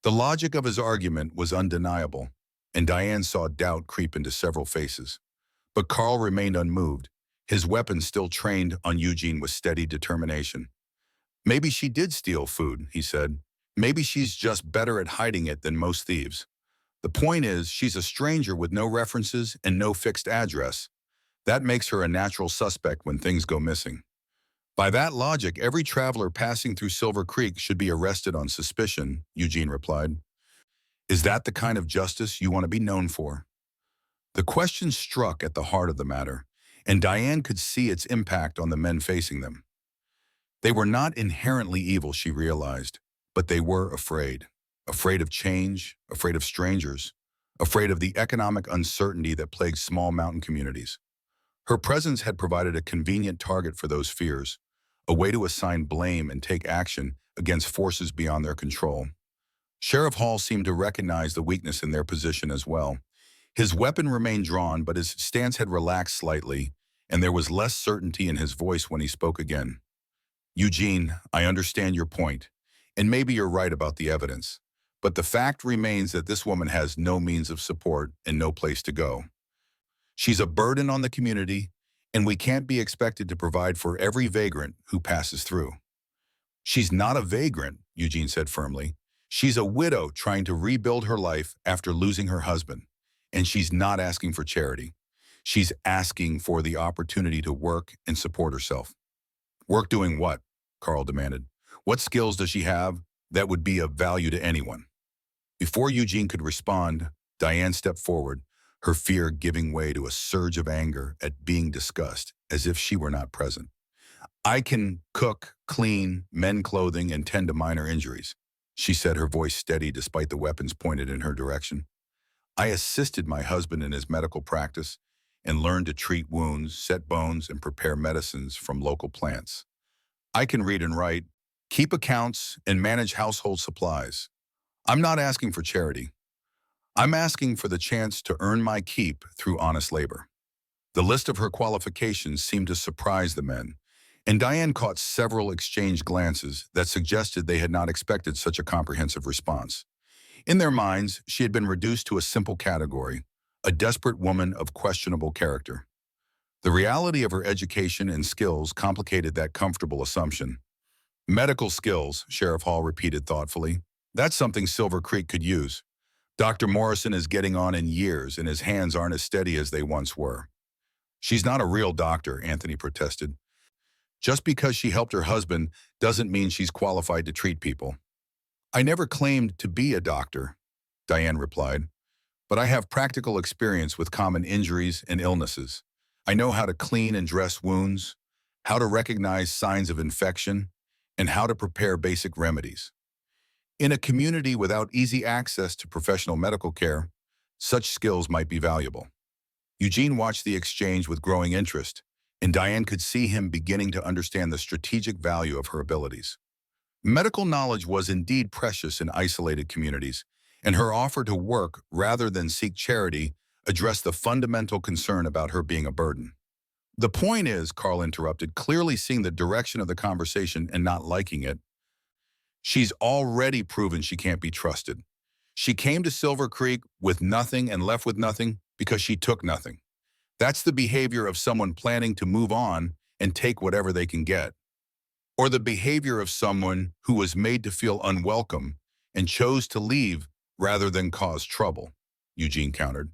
The logic of his argument was undeniable, and Diane saw doubt creep into several faces. But Carl remained unmoved, his weapon still trained on Eugene with steady determination. Maybe she did steal food, he said. Maybe she's just better at hiding it than most thieves. The point is, she's a stranger with no references and no fixed address. That makes her a natural suspect when things go missing. By that logic, every traveler passing through Silver Creek should be arrested on suspicion, Eugene replied. Is that the kind of justice you want to be known for? The question struck at the heart of the matter, and Diane could see its impact on the men facing them. They were not inherently evil, she realized, but they were afraid. Afraid of change, afraid of strangers, afraid of the economic uncertainty that plagued small mountain communities. Her presence had provided a convenient target for those fears, a way to assign blame and take action against forces beyond their control. Sheriff Hall seemed to recognize the weakness in their position as well. His weapon remained drawn, but his stance had relaxed slightly, and there was less certainty in his voice when he spoke again. Eugene, I understand your point, and maybe you're right about the evidence, but the fact remains that this woman has no means of support and no place to go. She's a burden on the community, and we can't be expected to provide for every vagrant who passes through. She's not a vagrant, Eugene said firmly. She's a widow trying to rebuild her life after losing her husband, and she's not asking for charity. She's asking for the opportunity to work and support herself. Work doing what? Carl demanded. What skills does she have that would be of value to anyone? Before Eugene could respond, Diane stepped forward, her fear giving way to a surge of anger at being discussed, as if she were not present. I can cook, clean, mend clothing, and tend to minor injuries, she said, her voice steady despite the weapons pointed in her direction. I assisted my husband in his medical practice and learned to treat wounds, set bones, and prepare medicines from local plants. I can read and write, keep accounts, and manage household supplies. I'm not asking for charity. I'm asking for the chance to earn my keep through honest labor. The list of her qualifications seemed to surprise the men, and Diane caught several exchanged glances that suggested they had not expected such a comprehensive response. In their minds, she had been reduced to a simple category, a desperate woman of questionable character. The reality of her education and skills complicated that comfortable assumption. Medical skills, Sheriff Hall repeated thoughtfully. That's something Silver Creek could use. Dr. Morrison is getting on in years and his hands aren't as steady as they once were. She's not a real doctor, Anthony protested. Just because she helped her husband doesn't mean she's qualified to treat people. I never claimed to be a doctor, Diane replied, but I have practical experience with common injuries and illnesses. I know how to clean and dress wounds, how to recognize signs of infection, and how to prepare basic remedies. In a community without easy access to professional medical care, such skills might be valuable. Eugene watched the exchange with growing interest, and Diane could see him beginning to understand the strategic value of her abilities. Medical knowledge was indeed precious in isolated communities, and her offer to work rather than seek charity addressed the fundamental concern about her being a burden. The point is, Carl interrupted, clearly seeing the direction of the conversation and not liking it, she's already proven she can't be trusted. She came to Silver Creek with nothing and left with nothing because she took nothing. That's the behavior of someone planning to move on and take whatever they can get. Or the behavior of someone who was made to feel unwelcome and chose to leave rather than cause trouble, Eugene countered.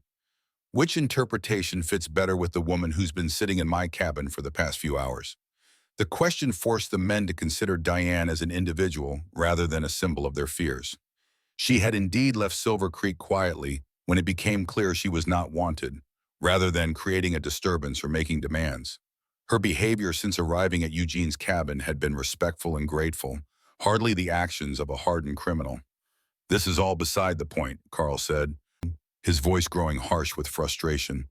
Which interpretation fits better with the woman who's been sitting in my cabin for the past few hours? The question forced the men to consider Diane as an individual rather than a symbol of their fears. She had indeed left Silver Creek quietly when it became clear she was not wanted, rather than creating a disturbance or making demands. Her behavior since arriving at Eugene's cabin had been respectful and grateful, hardly the actions of a hardened criminal. This is all beside the point, Carl said, his voice growing harsh with frustration.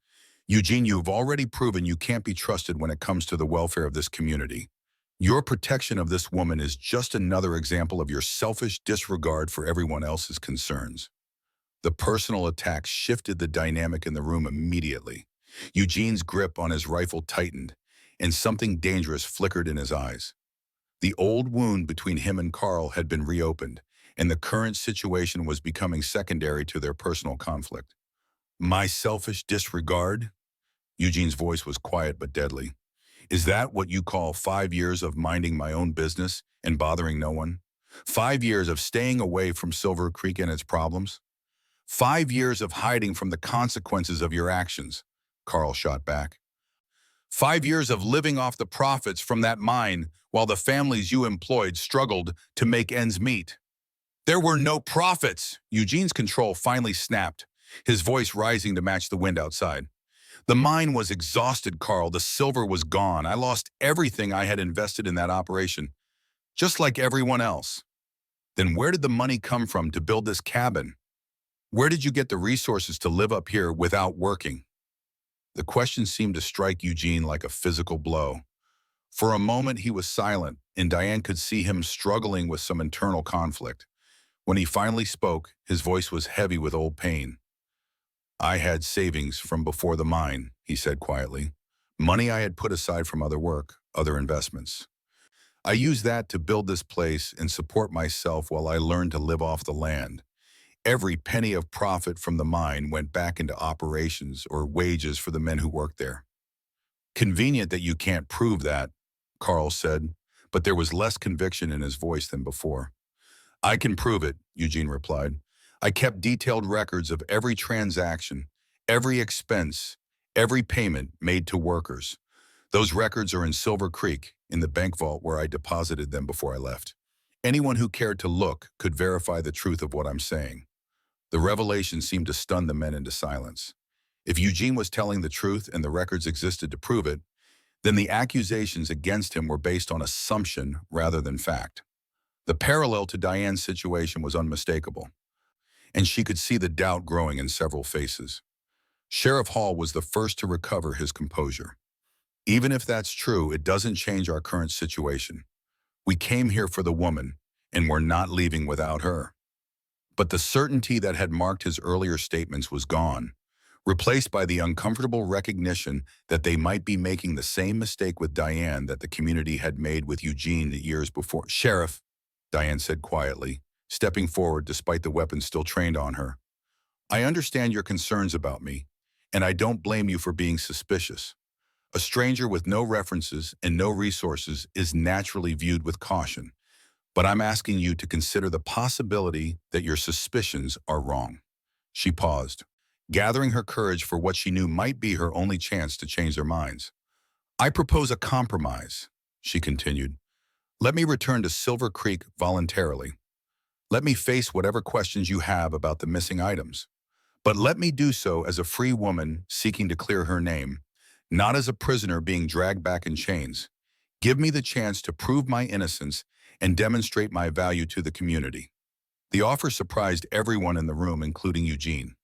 Eugene, you've already proven you can't be trusted when it comes to the welfare of this community. Your protection of this woman is just another example of your selfish disregard for everyone else's concerns. The personal attack shifted the dynamic in the room immediately. Eugene's grip on his rifle tightened, and something dangerous flickered in his eyes. The old wound between him and Carl had been reopened, and the current situation was becoming secondary to their personal conflict. My selfish disregard? Eugene's voice was quiet but deadly. Is that what you call 5 years of minding my own business and bothering no one? 5 years of staying away from Silver Creek and its problems? 5 years of hiding from the consequences of your actions, Carl shot back. 5 years of living off the profits from that mine while the families you employed struggled to make ends meet. There were no profits, Eugene's control finally snapped, his voice rising to match the wind outside. The mine was exhausted, Carl. The silver was gone. I lost everything I had invested in that operation, just like everyone else. Then where did the money come from to build this cabin? Where did you get the resources to live up here without working? The question seemed to strike Eugene like a physical blow. For a moment he was silent, and Diane could see him struggling with some internal conflict. When he finally spoke, his voice was heavy with old pain. I had savings from before the mine, he said quietly. Money I had put aside from other work, other investments. I used that to build this place and support myself while I learned to live off the land. Every penny of profit from the mine went back into operations or wages for the men who worked there. Convenient that you can't prove that, Carl said, but there was less conviction in his voice than before. I can prove it, Eugene replied. I kept detailed records of every transaction, every expense, every payment made to workers. Those records are in Silver Creek, in the bank vault where I deposited them before I left. Anyone who cared to look could verify the truth of what I'm saying. The revelation seemed to stun the men into silence. If Eugene was telling the truth and the records existed to prove it, then the accusations against him were based on assumption rather than fact. The parallel to Diane's situation was unmistakable, and she could see the doubt growing in several faces. Sheriff Hall was the first to recover his composure. Even if that's true, it doesn't change our current situation. We came here for the woman, and we're not leaving without her. But the certainty that had marked his earlier statements was gone, replaced by the uncomfortable recognition that they might be making the same mistake with Diane that the community had made with Eugene the years before. "Sheriff," Diane said quietly, stepping forward despite the weapon still trained on her. "I understand your concerns about me, and I don't blame you for being suspicious. A stranger with no references and no resources is naturally viewed with caution, but I'm asking you to consider the possibility that your suspicions are wrong." She paused, gathering her courage for what she knew might be her only chance to change their minds. "I propose a compromise," she continued. "Let me return to Silver Creek voluntarily. Let me face whatever questions you have about the missing items. But let me do so as a free woman seeking to clear her name, not as a prisoner being dragged back in chains. Give me the chance to prove my innocence and demonstrate my value to the community." The offer surprised everyone in the room, including Eugene.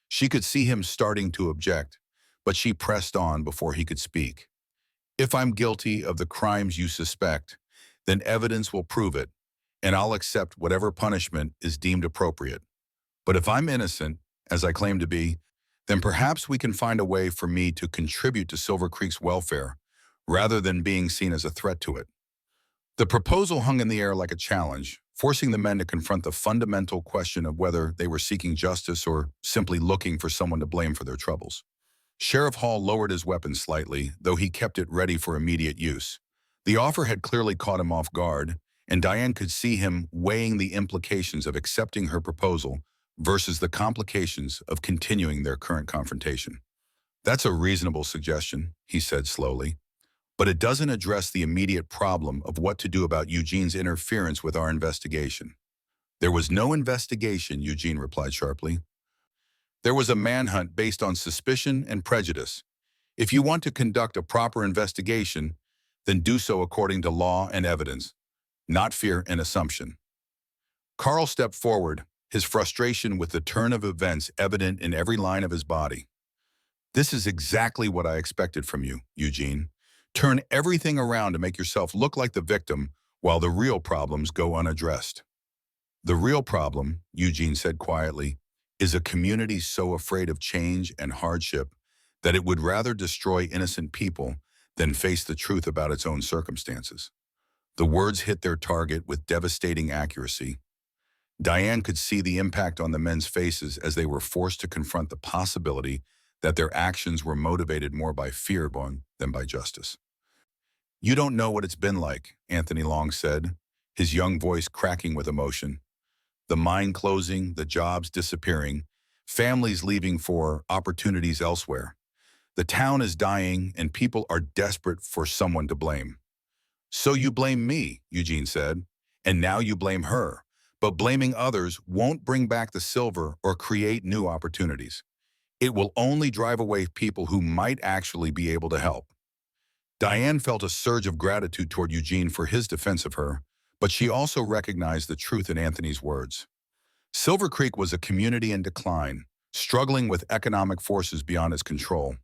She could see him starting to object, but she pressed on before he could speak. "If I'm guilty of the crimes you suspect, then evidence will prove it, and I'll accept whatever punishment is deemed appropriate. But if I'm innocent, as I claim to be, then perhaps we can find a way for me to contribute to Silver Creek's welfare, rather than being seen as a threat to it." The proposal hung in the air like a challenge, forcing the men to confront the fundamental question of whether they were seeking justice or simply looking for someone to blame for their troubles. Sheriff Hall lowered his weapon slightly, though he kept it ready for immediate use. The offer had clearly caught him off guard, and Diane could see him weighing the implications of accepting her proposal versus the complications of continuing their current confrontation. "That's a reasonable suggestion," he said slowly, "but it doesn't address the immediate problem of what to do about Eugene's interference with our investigation." "There was no investigation," Eugene replied sharply. "There was a manhunt based on suspicion and prejudice. If you want to conduct a proper investigation, then do so according to law and evidence, not fear and assumption." Carl stepped forward, his frustration with the turn of events evident in every line of his body. "This is exactly what I expected from you, Eugene. Turn everything around to make yourself look like the victim while the real problems go unaddressed." "The real problem," Eugene said quietly, "is a community so afraid of change and hardship that it would rather destroy innocent people than face the truth about its own circumstances." The words hit their target with devastating accuracy. Diane could see the impact on the men's faces as they were forced to confront the possibility that their actions were motivated more by fear than by justice. "You don't know what it's been like," Anthony Long said, his young voice cracking with emotion. "The mine closing, the jobs disappearing, families leaving for opportunities elsewhere. The town is dying and people are desperate for someone to blame." "So you blame me," Eugene said, "and now you blame her. But blaming others won't bring back the silver or create new opportunities. It will only drive away people who might actually be able to help." Diane felt a surge of gratitude toward Eugene for his defense of her, but she also recognized the truth in Anthony's words. Silver Creek was a community in decline, struggling with economic forces beyond its control.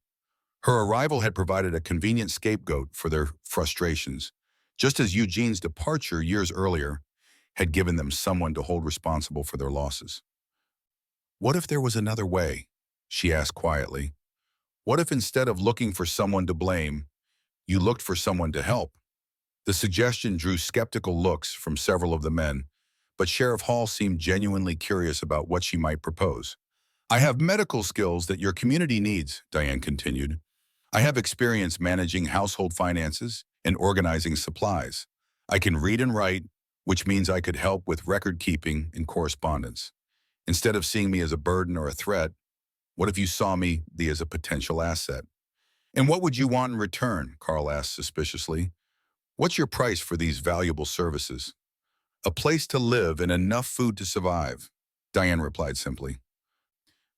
Her arrival had provided a convenient scapegoat for their frustrations, just as Eugene's departure years earlier had given them someone to hold responsible for their losses. "What if there was another way?" she asked quietly. "What if instead of looking for someone to blame, you looked for someone to help?" The suggestion drew skeptical looks from several of the men, but Sheriff Hall seemed genuinely curious about what she might propose. "I have medical skills that your community needs," Diane continued. "I have experience managing household finances and organizing supplies. I can read and write, which means I could help with record keeping and correspondence. Instead of seeing me as a burden or a threat, what if you saw me as a potential asset?" "And what would you want in return?" Carl asked suspiciously. "What's your price for these valuable services?" A place to live and enough food to survive, Diane replied simply.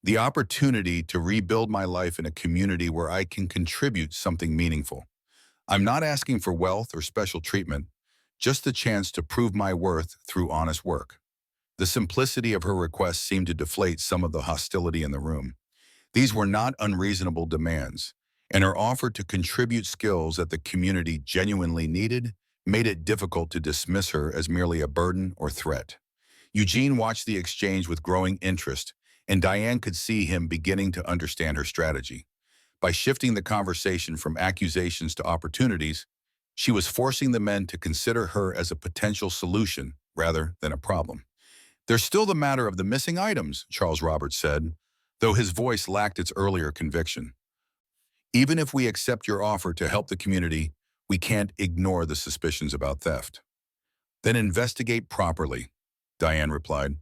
The opportunity to rebuild my life in a community where I can contribute something meaningful. I'm not asking for wealth or special treatment, just the chance to prove my worth through honest work. The simplicity of her request seemed to deflate some of the hostility in the room. These were not unreasonable demands, and her offer to contribute skills that the community genuinely needed made it difficult to dismiss her as merely a burden or threat. Eugene watched the exchange with growing interest, and Diane could see him beginning to understand her strategy. By shifting the conversation from accusations to opportunities, she was forcing the men to consider her as a potential solution rather than a problem. There's still the matter of the missing items, Charles Roberts said, though his voice lacked its earlier conviction. Even if we accept your offer to help the community, we can't ignore the suspicions about theft. Then investigate properly, Diane replied.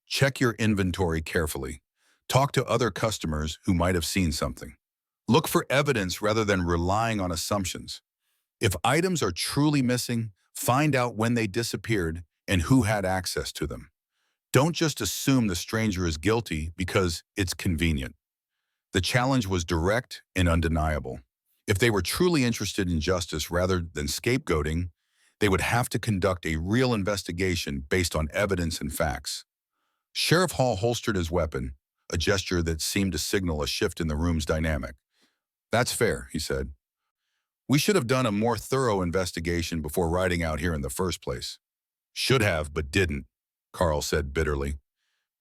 Check your inventory carefully. Talk to other customers who might have seen something. Look for evidence rather than relying on assumptions. If items are truly missing, find out when they disappeared and who had access to them. Don't just assume the stranger is guilty because it's convenient. The challenge was direct and undeniable. If they were truly interested in justice rather than scapegoating, they would have to conduct a real investigation based on evidence and facts. Sheriff Hall holstered his weapon, a gesture that seemed to signal a shift in the room's dynamic. That's fair, he said. We should have done a more thorough investigation before riding out here in the first place. Should have, but didn't, Carl said bitterly.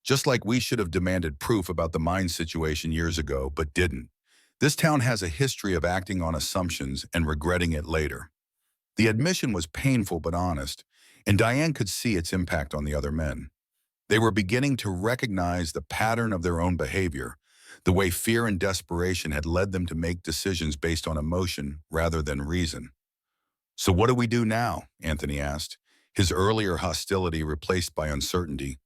Just like we should have demanded proof about the mine situation years ago, but didn't. This town has a history of acting on assumptions and regretting it later. The admission was painful but honest, and Diane could see its impact on the other men. They were beginning to recognize the pattern of their own behavior, the way fear and desperation had led them to make decisions based on emotion rather than reason. So what do we do now? Anthony asked, his earlier hostility replaced by uncertainty.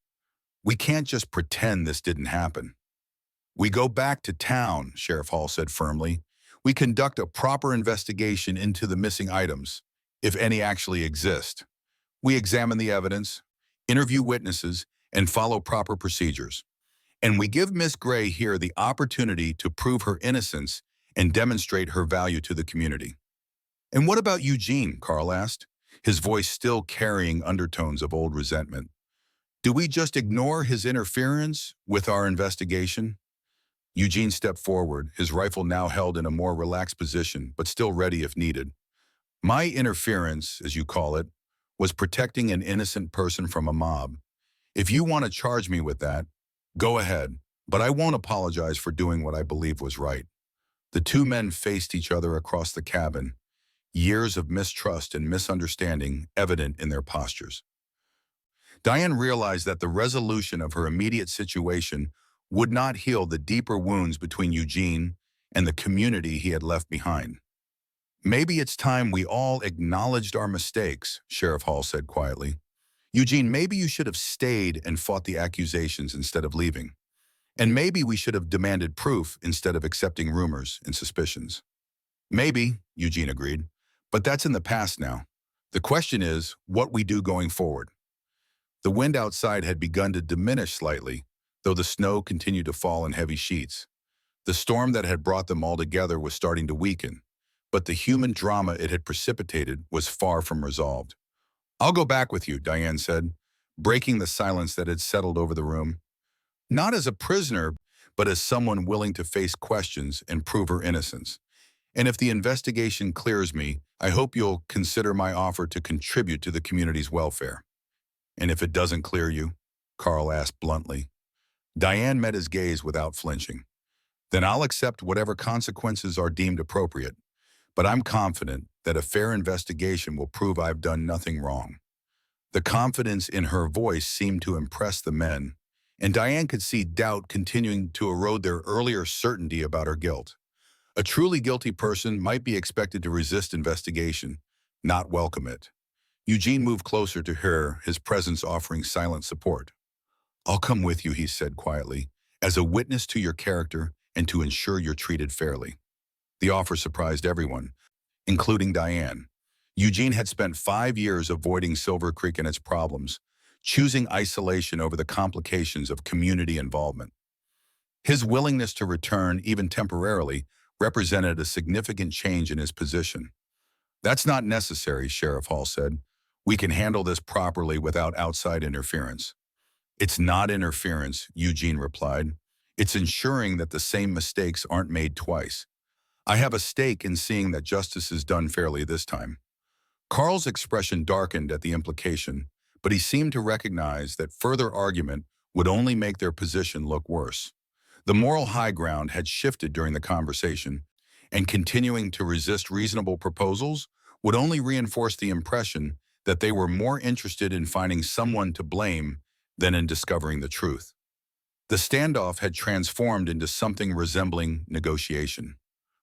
We can't just pretend this didn't happen. We go back to town, Sheriff Hall said firmly. We conduct a proper investigation into the missing items, if any actually exist. We examine the evidence, interview witnesses, and follow proper procedures. And we give Miss Gray here the opportunity to prove her innocence and demonstrate her value to the community. And what about Eugene? Carl asked, his voice still carrying undertones of old resentment. Do we just ignore his interference with our investigation? Eugene stepped forward, his rifle now held in a more relaxed position, but still ready if needed. My interference, as you call it, was protecting an innocent person from a mob. If you want to charge me with that, go ahead, but I won't apologize for doing what I believe was right. The two men faced each other across the cabin, years of mistrust and misunderstanding evident in their postures. Diane realized that the resolution of her immediate situation would not heal the deeper wounds between Eugene and the community he had left behind. Maybe it's time we all acknowledged our mistakes, Sheriff Hall said quietly. Eugene, maybe you should have stayed and fought the accusations instead of leaving. And maybe we should have demanded proof instead of accepting rumors and suspicions. Maybe, Eugene agreed, but that's in the past now. The question is what we do going forward. The wind outside had begun to diminish slightly, though the snow continued to fall in heavy sheets. The storm that had brought them all together was starting to weaken, but the human drama it had precipitated was far from resolved. I'll go back with you, Diane said, breaking the silence that had settled over the room. Not as a prisoner, but as someone willing to face questions and prove her innocence. And if the investigation clears me, I hope you'll consider my offer to contribute to the community's welfare. And if it doesn't clear you, Carl asked bluntly. Diane met his gaze without flinching. Then I'll accept whatever consequences are deemed appropriate, but I'm confident that a fair investigation will prove I've done nothing wrong. The confidence in her voice seemed to impress the men, and Diane could see doubt continuing to erode their earlier certainty about her guilt. A truly guilty person might be expected to resist investigation, not welcome it. Eugene moved closer to her, his presence offering silent support. I'll come with you, he said quietly, as a witness to your character and to ensure you're treated fairly. The offer surprised everyone, including Diane. Eugene had spent 5 years avoiding Silver Creek and its problems, choosing isolation over the complications of community involvement. His willingness to return, even temporarily, represented a significant change in his position. "That's not necessary," Sheriff Hall said. "We can handle this properly without outside interference." "It's not interference," Eugene replied. "It's ensuring that the same mistakes aren't made twice. I have a stake in seeing that justice is done fairly this time." Carl's expression darkened at the implication, but he seemed to recognize that further argument would only make their position look worse. The moral high ground had shifted during the conversation, and continuing to resist reasonable proposals would only reinforce the impression that they were more interested in finding someone to blame than in discovering the truth. The standoff had transformed into something resembling negotiation,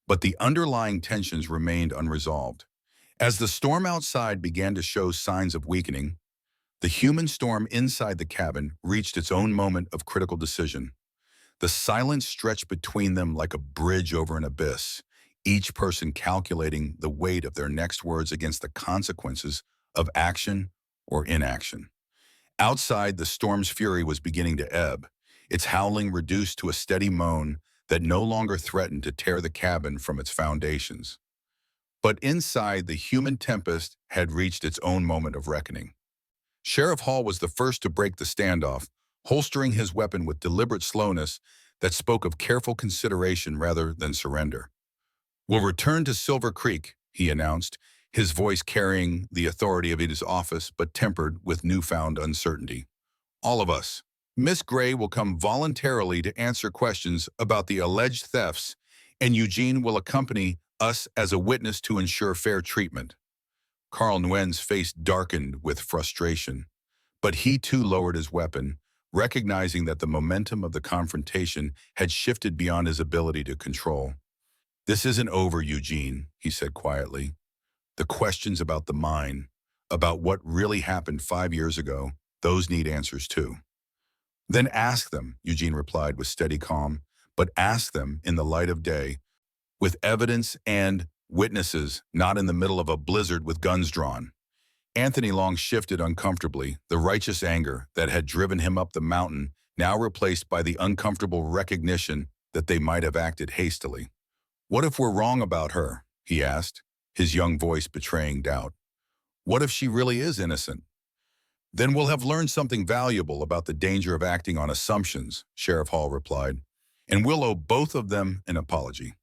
but the underlying tensions remained unresolved. As the storm outside began to show signs of weakening, the human storm inside the cabin reached its own moment of critical decision. The silence stretched between them like a bridge over an abyss, each person calculating the weight of their next words against the consequences of action or inaction. Outside, the storm's fury was beginning to ebb, its howling reduced to a steady moan that no longer threatened to tear the cabin from its foundations. But inside, the human tempest had reached its own moment of reckoning. Sheriff Hall was the first to break the standoff, holstering his weapon with deliberate slowness that spoke of careful consideration rather than surrender. "We'll return to Silver Creek," he announced, his voice carrying the authority of his office but tempered with newfound uncertainty. "All of us. Miss Gray will come voluntarily to answer questions about the alleged thefts, and Eugene will accompany us as a witness to ensure fair treatment." Carl Nguyen's face darkened with frustration, but he too lowered his weapon, recognizing that the momentum of the confrontation had shifted beyond his ability to control. "This isn't over, Eugene," he said quietly. "The questions about the mine, about what really happened 5 years ago, those need answers too." "Then ask them," Eugene replied with steady calm, "but ask them in the light of day, with evidence and witnesses, not in the middle of a blizzard with guns drawn." Anthony Long shifted uncomfortably, the righteous anger that had driven him up the mountain now replaced by the uncomfortable recognition that they might have acted hastily. "What if we're wrong about her?" he asked, his young voice betraying doubt. "What if she really is innocent?" "Then we'll have learned something valuable about the danger of acting on assumptions," Sheriff Hall replied, "and we'll owe both of them an apology."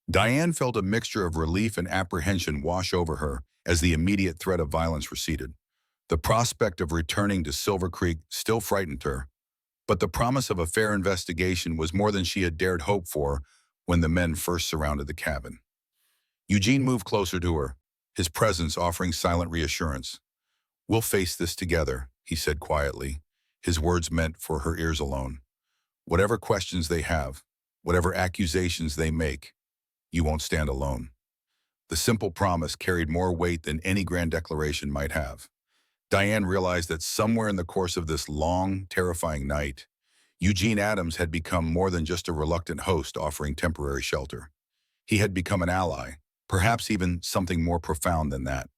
Diane felt a mixture of relief and apprehension wash over her as the immediate threat of violence receded. The prospect of returning to Silver Creek still frightened her, but the promise of a fair investigation was more than she had dared hope for when the men first surrounded the cabin. Eugene moved closer to her, his presence offering silent reassurance. "We'll face this together," he said quietly, his words meant for her ears alone. "Whatever questions they have, whatever accusations they make, you won't stand alone." The simple promise carried more weight than any grand declaration might have. Diane realized that somewhere in the course of this long, terrifying night, Eugene Adams had become more than just a reluctant host offering temporary shelter. He had become an ally, perhaps even something more profound than that.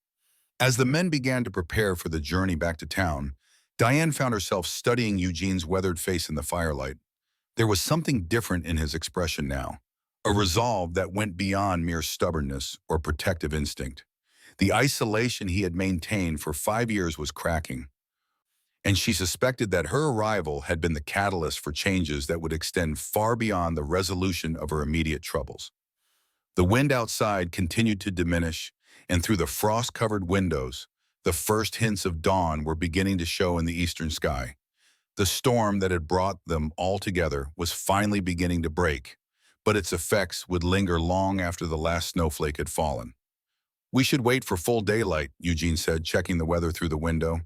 As the men began to prepare for the journey back to town, Diane found herself studying Eugene's weathered face in the firelight. There was something different in his expression now, a resolve that went beyond mere stubbornness or protective instinct. The isolation he had maintained for 5 years was cracking, and she suspected that her arrival had been the catalyst for changes that would extend far beyond the resolution of her immediate troubles. The wind outside continued to diminish, and through the frost-covered windows, the first hints of dawn were beginning to show in the eastern sky. The storm that had brought them all together was finally beginning to break, but its effects would linger long after the last snowflake had fallen. "We should wait for full daylight," Eugene said, checking the weather through the window.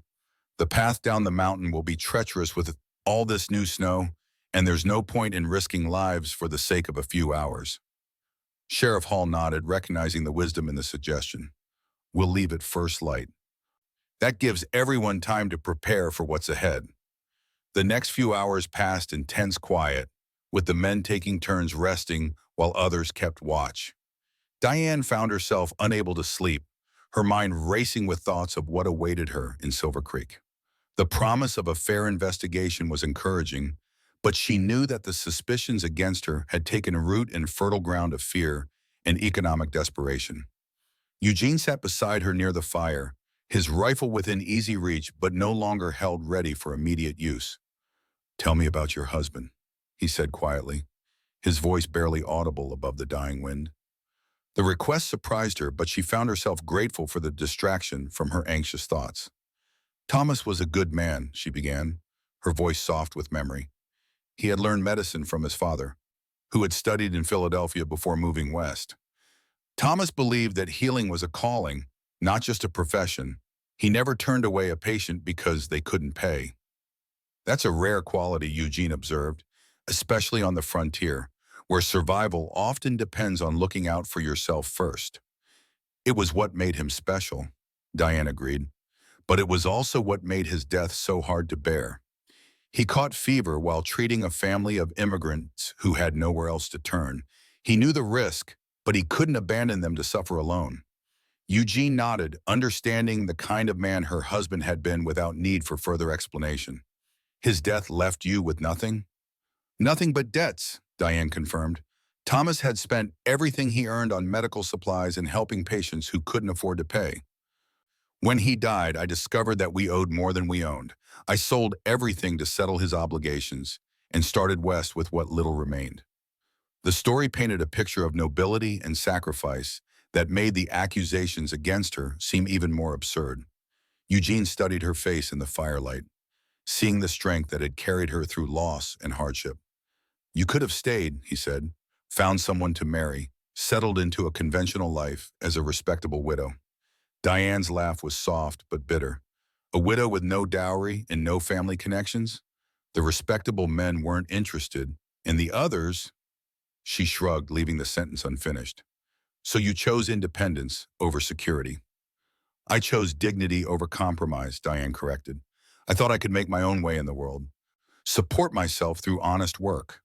"The path down the mountain will be treacherous with all this new snow, and there's no point in risking lives for the sake of a few hours." Sheriff Hall nodded, recognizing the wisdom in the suggestion. "We'll leave at first light. That gives everyone time to prepare for what's ahead." The next few hours passed in tense quiet, with the men taking turns resting while others kept watch. Diane found herself unable to sleep, her mind racing with thoughts of what awaited her in Silver Creek. The promise of a fair investigation was encouraging, but she knew that the suspicions against her had taken root in fertile ground of fear and economic desperation. Eugene sat beside her near the fire, his rifle within easy reach but no longer held ready for immediate use. "Tell me about your husband," he said quietly, his voice barely audible above the dying wind. The request surprised her, but she found herself grateful for the distraction from her anxious thoughts. "Thomas was a good man," she began, her voice soft with memory. He had learned medicine from his father, who had studied in Philadelphia before moving west. Thomas believed that healing was a calling, not just a profession. He never turned away a patient because they couldn't pay. "That's a rare quality," Eugene observed, especially on the frontier, where survival often depends on looking out for yourself first. "It was what made him special," Diane agreed, "but it was also what made his death so hard to bear. He caught fever while treating a family of immigrants who had nowhere else to turn. He knew the risk, but he couldn't abandon them to suffer alone." Eugene nodded, understanding the kind of man her husband had been without need for further explanation. "His death left you with nothing?" "Nothing but debts," Diane confirmed. "Thomas had spent everything he earned on medical supplies and helping patients who couldn't afford to pay. When he died, I discovered that we owed more than we owned. I sold everything to settle his obligations and started west with what little remained." The story painted a picture of nobility and sacrifice that made the accusations against her seem even more absurd. Eugene studied her face in the firelight, seeing the strength that had carried her through loss and hardship. "You could have stayed," he said, "found someone to marry, settled into a conventional life as a respectable widow." Diane's laugh was soft but bitter. A widow with no dowry and no family connections? The respectable men weren't interested, and the others? She shrugged, leaving the sentence unfinished. "So you chose independence over security." "I chose dignity over compromise," Diane corrected. "I thought I could make my own way in the world, support myself through honest work.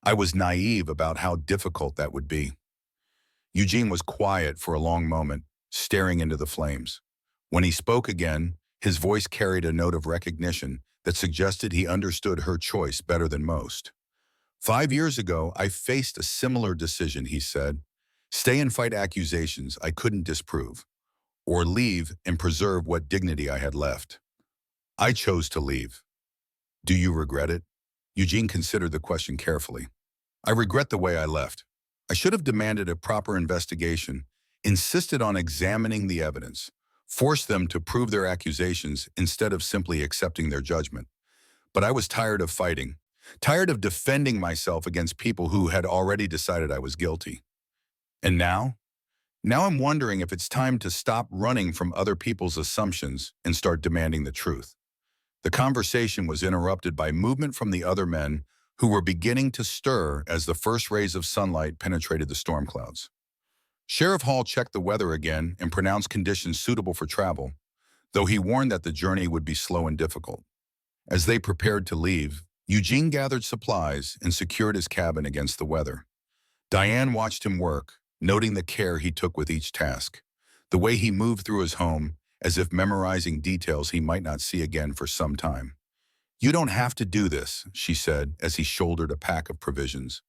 I was naive about how difficult that would be." Eugene was quiet for a long moment, staring into the flames. When he spoke again, his voice carried a note of recognition that suggested he understood her choice better than most. "5 years ago, I faced a similar decision," he said. "Stay and fight accusations I couldn't disprove, or leave and preserve what dignity I had left. I chose to leave. Do you regret it?" Eugene considered the question carefully. "I regret the way I left. I should have demanded a proper investigation, insisted on examining the evidence, forced them to prove their accusations instead of simply accepting their judgment. But I was tired of fighting, tired of defending myself against people who had already decided I was guilty. And now? Now I'm wondering if it's time to stop running from other people's assumptions and start demanding the truth." The conversation was interrupted by movement from the other men who were beginning to stir as the first rays of sunlight penetrated the storm clouds. Sheriff Hall checked the weather again and pronounced conditions suitable for travel, though he warned that the journey would be slow and difficult. As they prepared to leave, Eugene gathered supplies and secured his cabin against the weather. Diane watched him work, noting the care he took with each task, the way he moved through his home as if memorizing details he might not see again for some time. "You don't have to do this," she said as he shouldered a pack of provisions.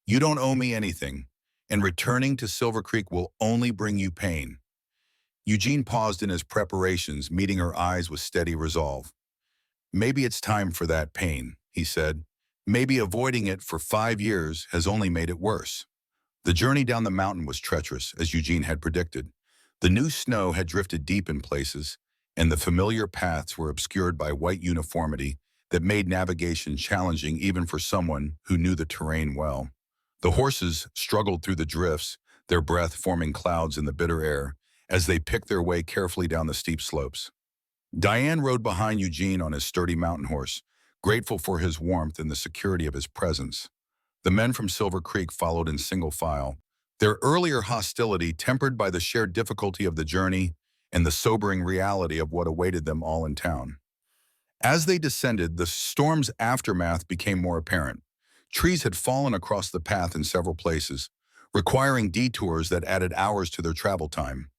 "You don't owe me anything, and returning to Silver Creek will only bring you pain." Eugene paused in his preparations, meeting her eyes with steady resolve. "Maybe it's time for that pain," he said. "Maybe avoiding it for 5 years has only made it worse." The journey down the mountain was treacherous, as Eugene had predicted. The new snow had drifted deep in places, and the familiar paths were obscured by white uniformity that made navigation challenging even for someone who knew the terrain well. The horses struggled through the drifts, their breath forming clouds in the bitter air as they picked their way carefully down the steep slopes. Diane rode behind Eugene on his sturdy mountain horse, grateful for his warmth and the security of his presence. The men from Silver Creek followed in single file, their earlier hostility tempered by the shared difficulty of the journey and the sobering reality of what awaited them all in town. As they descended, the storm's aftermath became more apparent. Trees had fallen across the path in several places, requiring detours that added hours to their travel time.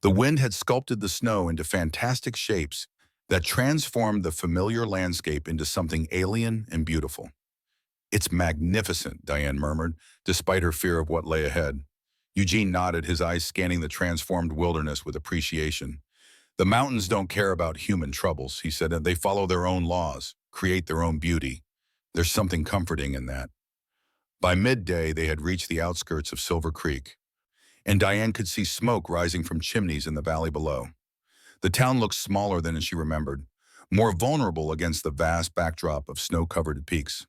The wind had sculpted the snow into fantastic shapes that transformed the familiar landscape into something alien and beautiful. "It's magnificent," Diane murmured, despite her fear of what lay ahead. Eugene nodded, his eyes scanning the transformed wilderness with appreciation. "The mountains don't care about human troubles," he said, "and they follow their own laws, create their own beauty. There's something comforting in that." By midday, they had reached the outskirts of Silver Creek, and Diane could see smoke rising from chimneys in the valley below. The town looked smaller than she remembered, more vulnerable against the vast backdrop of snow-covered peaks.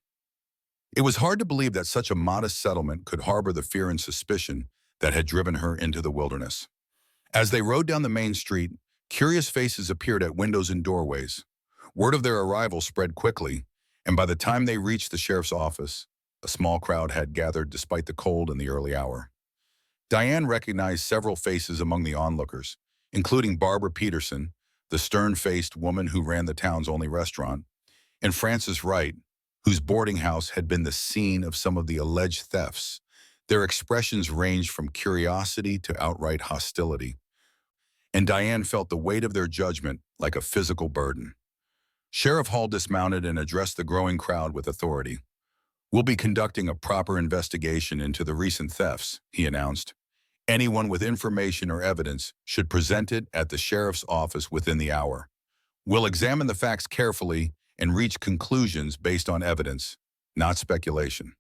It was hard to believe that such a modest settlement could harbor the fear and suspicion that had driven her into the wilderness. As they rode down the main street, curious faces appeared at windows and doorways. Word of their arrival spread quickly, and by the time they reached the sheriff's office, a small crowd had gathered despite the cold in the early hour. Diane recognized several faces among the onlookers, including Barbara Peterson, the stern-faced woman who ran the town's only restaurant, and Frances Wright, whose boarding house had been the scene of some of the alleged thefts. Their expressions ranged from curiosity to outright hostility, and Diane felt the weight of their judgment like a physical burden. Sheriff Hall dismounted and addressed the growing crowd with authority. "We'll be conducting a proper investigation into the recent thefts," he announced. "Anyone with information or evidence should present it at the sheriff's office within the hour. We'll examine the facts carefully and reach conclusions based on evidence, not speculation."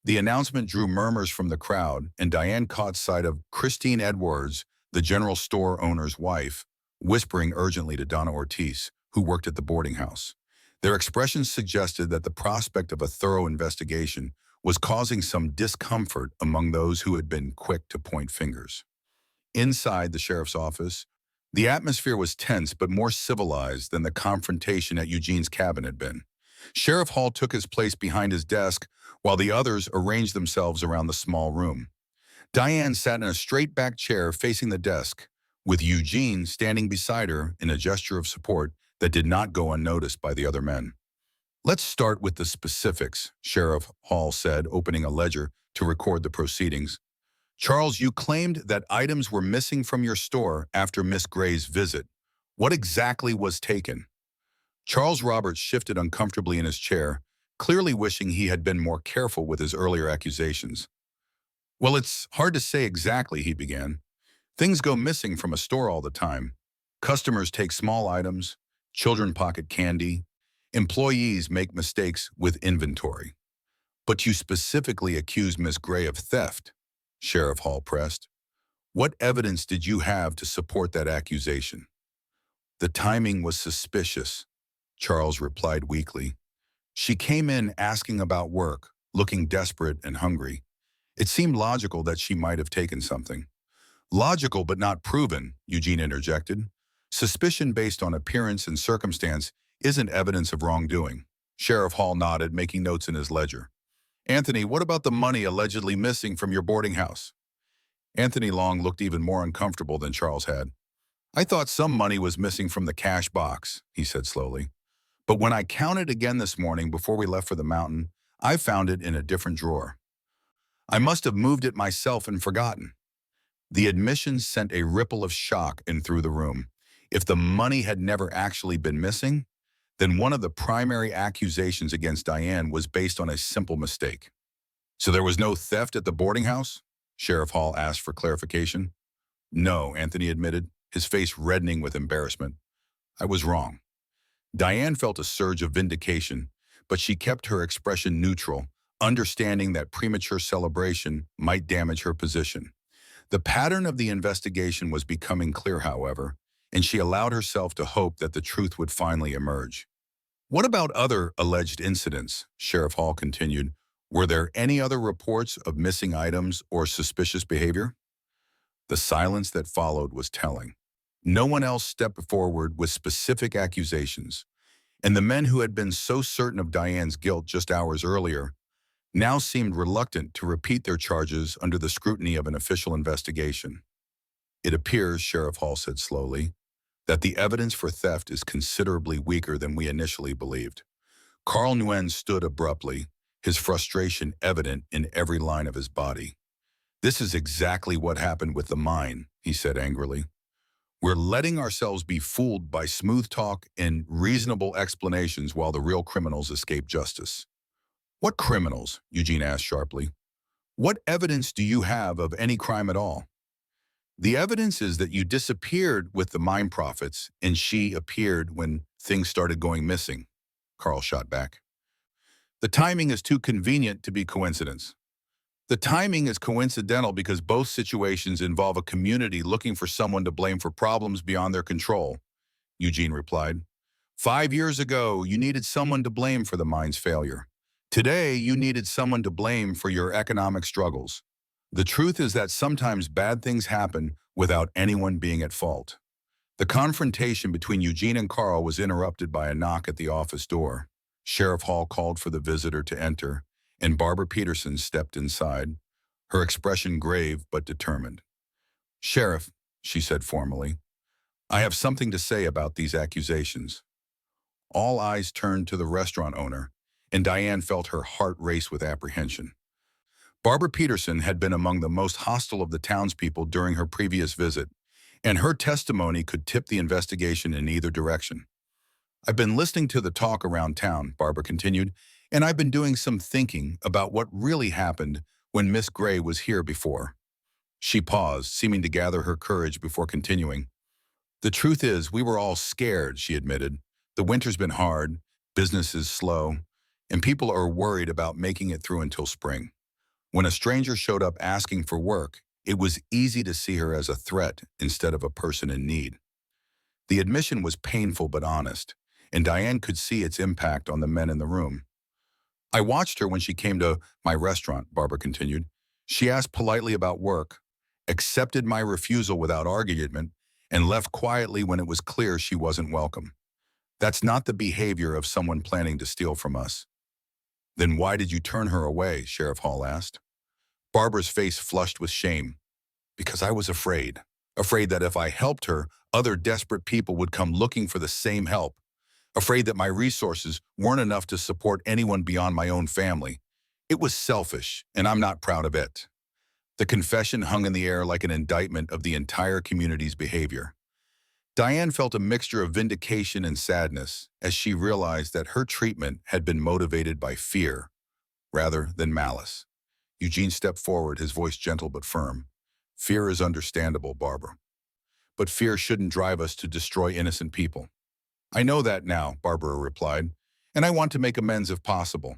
The announcement drew murmurs from the crowd, and Diane caught sight of Christine Edwards, the general store owner's wife, whispering urgently to Donna Ortiz, who worked at the boarding house. Their expressions suggested that the prospect of a thorough investigation was causing some discomfort among those who had been quick to point fingers. Inside the sheriff's office, the atmosphere was tense but more civilized than the confrontation at Eugene's cabin had been. Sheriff Hall took his place behind his desk while the others arranged themselves around the small room. Diane sat in a straight-back chair facing the desk, with Eugene standing beside her in a gesture of support that did not go unnoticed by the other men. "Let's start with the specifics," Sheriff Hall said, opening a ledger to record the proceedings. "Charles, you claimed that items were missing from your store after Miss Gray's visit. What exactly was taken?" Charles Roberts shifted uncomfortably in his chair, clearly wishing he had been more careful with his earlier accusations. "Well, it's hard to say exactly," he began. "Things go missing from a store all the time. Customers take small items, children pocket candy, employees make mistakes with inventory." "But you specifically accused Miss Gray of theft," Sheriff Hall pressed. "What evidence did you have to support that accusation?" "The timing was suspicious," Charles replied weakly. "She came in asking about work, looking desperate and hungry. It seemed logical that she might have taken something." "Logical but not proven," Eugene interjected. "Suspicion based on appearance and circumstance isn't evidence of wrongdoing." Sheriff Hall nodded, making notes in his ledger. "Anthony, what about the money allegedly missing from your boarding house?" Anthony Long looked even more uncomfortable than Charles had. "I thought some money was missing from the cash box," he said slowly. "But when I counted again this morning before we left for the mountain, I found it in a different drawer. I must have moved it myself and forgotten." The admission sent a ripple of shock in through the room. If the money had never actually been missing, then one of the primary accusations against Diane was based on a simple mistake. "So there was no theft at the boarding house?" Sheriff Hall asked for clarification. "No," Anthony admitted, his face reddening with embarrassment. "I was wrong." Diane felt a surge of vindication, but she kept her expression neutral, understanding that premature celebration might damage her position. The pattern of the investigation was becoming clear, however, and she allowed herself to hope that the truth would finally emerge. "What about other alleged incidents?" Sheriff Hall continued. "Were there any other reports of missing items or suspicious behavior?" The silence that followed was telling. No one else stepped forward with specific accusations, and the men who had been so certain of Diane's guilt just hours earlier now seemed reluctant to repeat their charges under the scrutiny of an official investigation. "It appears," Sheriff Hall said slowly, "that the evidence for theft is considerably weaker than we initially believed." Carl Nguyen stood abruptly, his frustration evident in every line of his body. "This is exactly what happened with the mine," he said angrily. We're letting ourselves be fooled by smooth talk and reasonable explanations while the real criminals escape justice. What criminals? Eugene asked sharply. What evidence do you have of any crime at all? The evidence is that you disappeared with the mine profits and she appeared when things started going missing, Carl shot back. The timing is too convenient to be coincidence. The timing is coincidental because both situations involve a community looking for someone to blame for problems beyond their control, Eugene replied. 5 years ago, you needed someone to blame for the mine's failure. Today, you needed someone to blame for your economic struggles. The truth is that sometimes bad things happen without anyone being at fault. The confrontation between Eugene and Carl was interrupted by a knock at the office door. Sheriff Hall called for the visitor to enter, and Barbara Peterson stepped inside, her expression grave but determined. Sheriff, she said formally, I have something to say about these accusations. All eyes turned to the restaurant owner, and Diane felt her heart race with apprehension. Barbara Peterson had been among the most hostile of the townspeople during her previous visit, and her testimony could tip the investigation in either direction. I've been listening to the talk around town, Barbara continued, and I've been doing some thinking about what really happened when Miss Gray was here before. She paused, seeming to gather her courage before continuing. The truth is, we were all scared, she admitted. The winter's been hard, business is slow, and people are worried about making it through until spring. When a stranger showed up asking for work, it was easy to see her as a threat instead of a person in need. The admission was painful but honest, and Diane could see its impact on the men in the room. I watched her when she came to my restaurant, Barbara continued. She asked politely about work, accepted my refusal without argument, and left quietly when it was clear she wasn't welcome. That's not the behavior of someone planning to steal from us. Then why did you turn her away? Sheriff Hall asked. Barbara's face flushed with shame. Because I was afraid that if I helped her, other desperate people would come looking for the same help. Afraid that my resources weren't enough to support anyone beyond my own family. It was selfish, and I'm not proud of it. The confession hung in the air like an indictment of the entire community's behavior. Diane felt a mixture of vindication and sadness as she realized that her treatment had been motivated by fear rather than malice. Eugene stepped forward, his voice gentle but firm. Fear is understandable, Barbara. But fear shouldn't drive us to destroy innocent people. I know that now, Barbara replied, and I want to make amends if possible.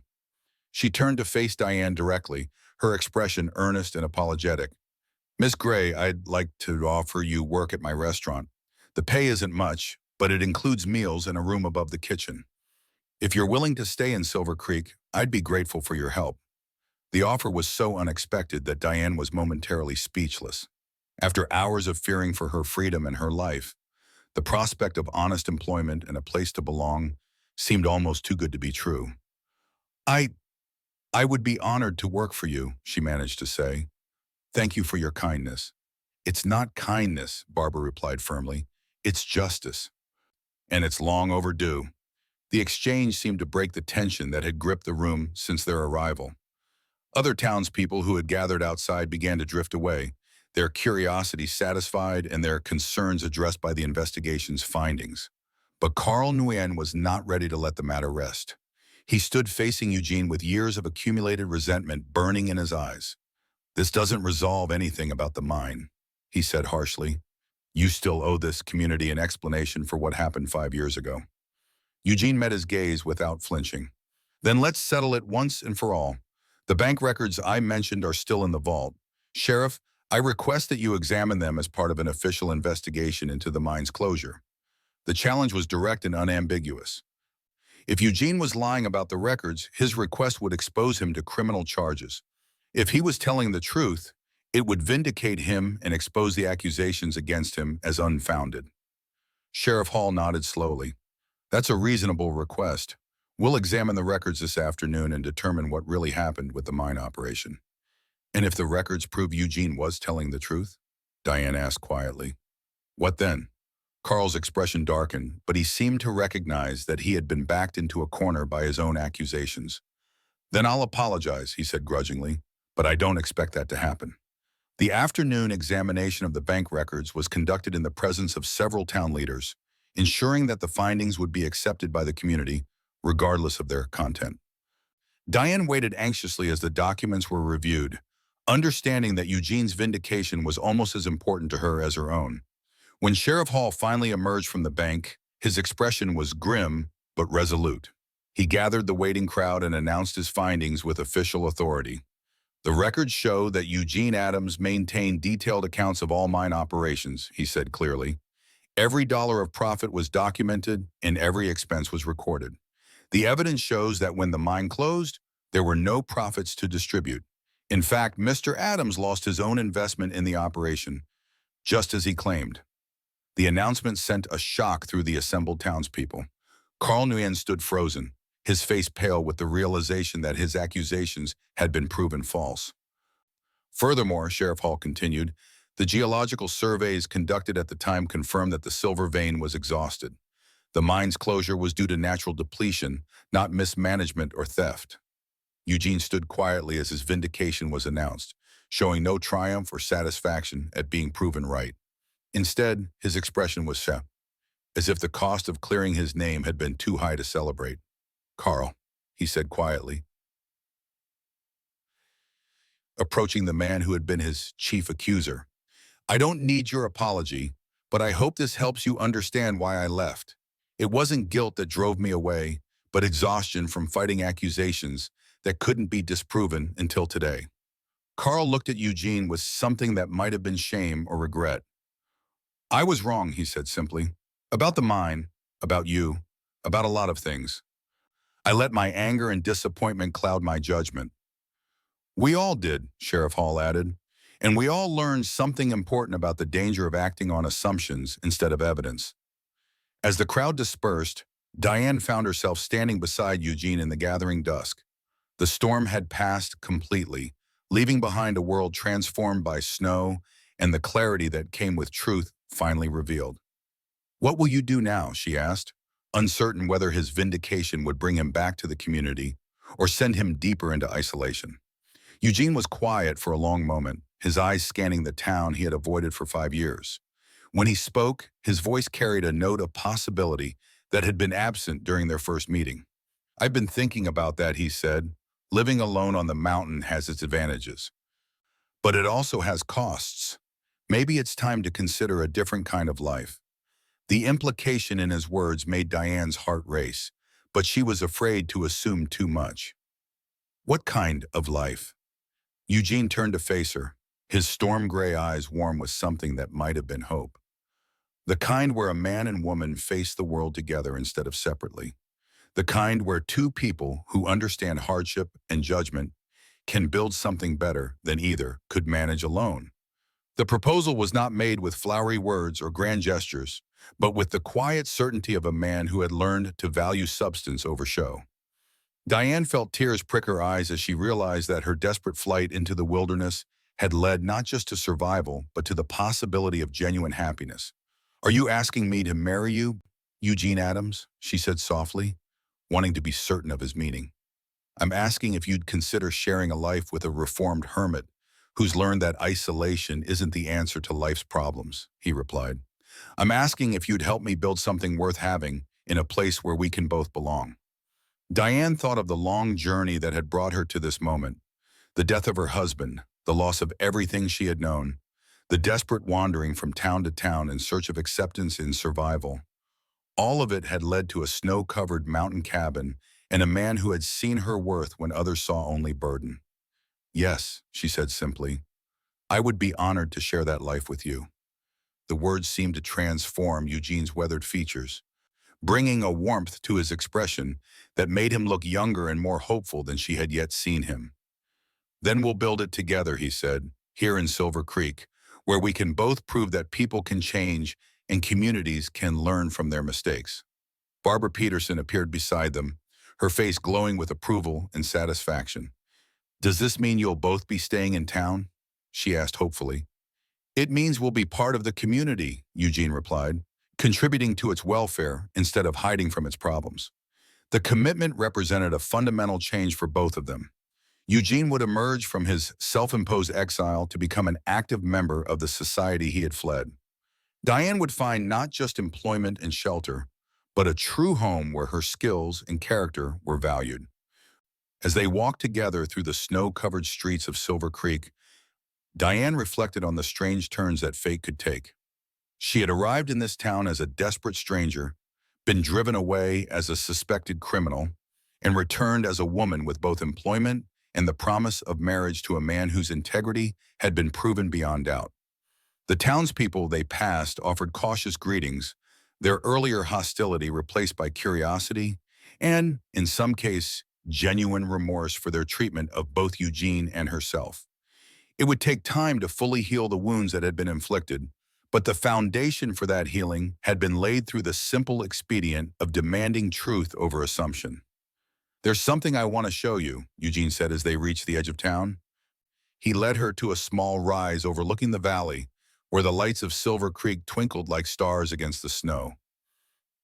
She turned to face Diane directly, her expression earnest and apologetic. Miss Gray, I'd like to offer you work at my restaurant. The pay isn't much, but it includes meals and a room above the kitchen. If you're willing to stay in Silver Creek, I'd be grateful for your help. The offer was so unexpected that Diane was momentarily speechless. After hours of fearing for her freedom and her life, the prospect of honest employment and a place to belong seemed almost too good to be true. I would be honored to work for you, she managed to say. Thank you for your kindness. It's not kindness, Barbara replied firmly. It's justice. And it's long overdue. The exchange seemed to break the tension that had gripped the room since their arrival. Other townspeople who had gathered outside began to drift away, their curiosity satisfied and their concerns addressed by the investigation's findings. But Carl Nguyen was not ready to let the matter rest. He stood facing Eugene with years of accumulated resentment burning in his eyes. This doesn't resolve anything about the mine, he said harshly. You still owe this community an explanation for what happened 5 years ago. Eugene met his gaze without flinching. Then let's settle it once and for all. The bank records I mentioned are still in the vault. Sheriff, I request that you examine them as part of an official investigation into the mine's closure. The challenge was direct and unambiguous. If Eugene was lying about the records, his request would expose him to criminal charges. If he was telling the truth, it would vindicate him and expose the accusations against him as unfounded. Sheriff Hall nodded slowly. That's a reasonable request. We'll examine the records this afternoon and determine what really happened with the mine operation. And if the records prove Eugene was telling the truth? Diane asked quietly. What then? Carl's expression darkened, but he seemed to recognize that he had been backed into a corner by his own accusations. Then I'll apologize, he said grudgingly, but I don't expect that to happen. The afternoon examination of the bank records was conducted in the presence of several town leaders, ensuring that the findings would be accepted by the community, regardless of their content. Diane waited anxiously as the documents were reviewed, understanding that Eugene's vindication was almost as important to her as her own. When Sheriff Hall finally emerged from the bank, his expression was grim but resolute. He gathered the waiting crowd and announced his findings with official authority. The records show that Eugene Adams maintained detailed accounts of all mine operations, he said clearly. Every dollar of profit was documented and every expense was recorded. The evidence shows that when the mine closed, there were no profits to distribute. In fact, Mr. Adams lost his own investment in the operation, just as he claimed. The announcement sent a shock through the assembled townspeople. Carl Nguyen stood frozen, his face pale with the realization that his accusations had been proven false. Furthermore, Sheriff Hall continued, the geological surveys conducted at the time confirmed that the silver vein was exhausted. The mine's closure was due to natural depletion, not mismanagement or theft. Eugene stood quietly as his vindication was announced, showing no triumph or satisfaction at being proven right. Instead, his expression was sad, as if the cost of clearing his name had been too high to celebrate. Carl, he said quietly, approaching the man who had been his chief accuser. I don't need your apology, but I hope this helps you understand why I left. It wasn't guilt that drove me away, but exhaustion from fighting accusations that couldn't be disproven until today. Carl looked at Eugene with something that might have been shame or regret. I was wrong, he said simply. About the mine, about you, about a lot of things. I let my anger and disappointment cloud my judgment. We all did, Sheriff Hall added, and we all learned something important about the danger of acting on assumptions instead of evidence. As the crowd dispersed, Diane found herself standing beside Eugene in the gathering dusk. The storm had passed completely, leaving behind a world transformed by snow and the clarity that came with truth finally revealed. What will you do now, she asked, uncertain whether his vindication would bring him back to the community or send him deeper into isolation. Eugene was quiet for a long moment, his eyes scanning the town he had avoided for 5 years. When he spoke, his voice carried a note of possibility that had been absent during their first meeting. I've been thinking about that, he said. Living alone on the mountain has its advantages. But it also has costs. Maybe it's time to consider a different kind of life. The implication in his words made Diane's heart race, but she was afraid to assume too much. What kind of life? Eugene turned to face her, his storm-gray eyes warm with something that might have been hope. The kind where a man and woman face the world together instead of separately. The kind where two people who understand hardship and judgment can build something better than either could manage alone. The proposal was not made with flowery words or grand gestures, but with the quiet certainty of a man who had learned to value substance over show. Diane felt tears prick her eyes as she realized that her desperate flight into the wilderness had led not just to survival, but to the possibility of genuine happiness. Are you asking me to marry you, Eugene Adams? She said softly, wanting to be certain of his meaning. I'm asking if you'd consider sharing a life with a reformed hermit who's learned that isolation isn't the answer to life's problems, he replied. I'm asking if you'd help me build something worth having in a place where we can both belong. Diane thought of the long journey that had brought her to this moment, the death of her husband, the loss of everything she had known, the desperate wandering from town to town in search of acceptance and survival. All of it had led to a snow-covered mountain cabin and a man who had seen her worth when others saw only burden. Yes, she said simply, I would be honored to share that life with you. The words seemed to transform Eugene's weathered features, bringing a warmth to his expression that made him look younger and more hopeful than she had yet seen him. Then we'll build it together, he said, here in Silver Creek, where we can both prove that people can change and communities can learn from their mistakes. Barbara Peterson appeared beside them, her face glowing with approval and satisfaction. Does this mean you'll both be staying in town? She asked hopefully. It means we'll be part of the community, Eugene replied, contributing to its welfare instead of hiding from its problems. The commitment represented a fundamental change for both of them. Eugene would emerge from his self-imposed exile to become an active member of the society he had fled. Diane would find not just employment and shelter, but a true home where her skills and character were valued. As they walked together through the snow-covered streets of Silver Creek, Diane reflected on the strange turns that fate could take. She had arrived in this town as a desperate stranger, been driven away as a suspected criminal, and returned as a woman with both employment and the promise of marriage to a man whose integrity had been proven beyond doubt. The townspeople they passed offered cautious greetings, their earlier hostility replaced by curiosity and, in some case, genuine remorse for their treatment of both Eugene and herself. It would take time to fully heal the wounds that had been inflicted, but the foundation for that healing had been laid through the simple expedient of demanding truth over assumption. "There's something I want to show you," Eugene said as they reached the edge of town. He led her to a small rise overlooking the valley, where the lights of Silver Creek twinkled like stars against the snow.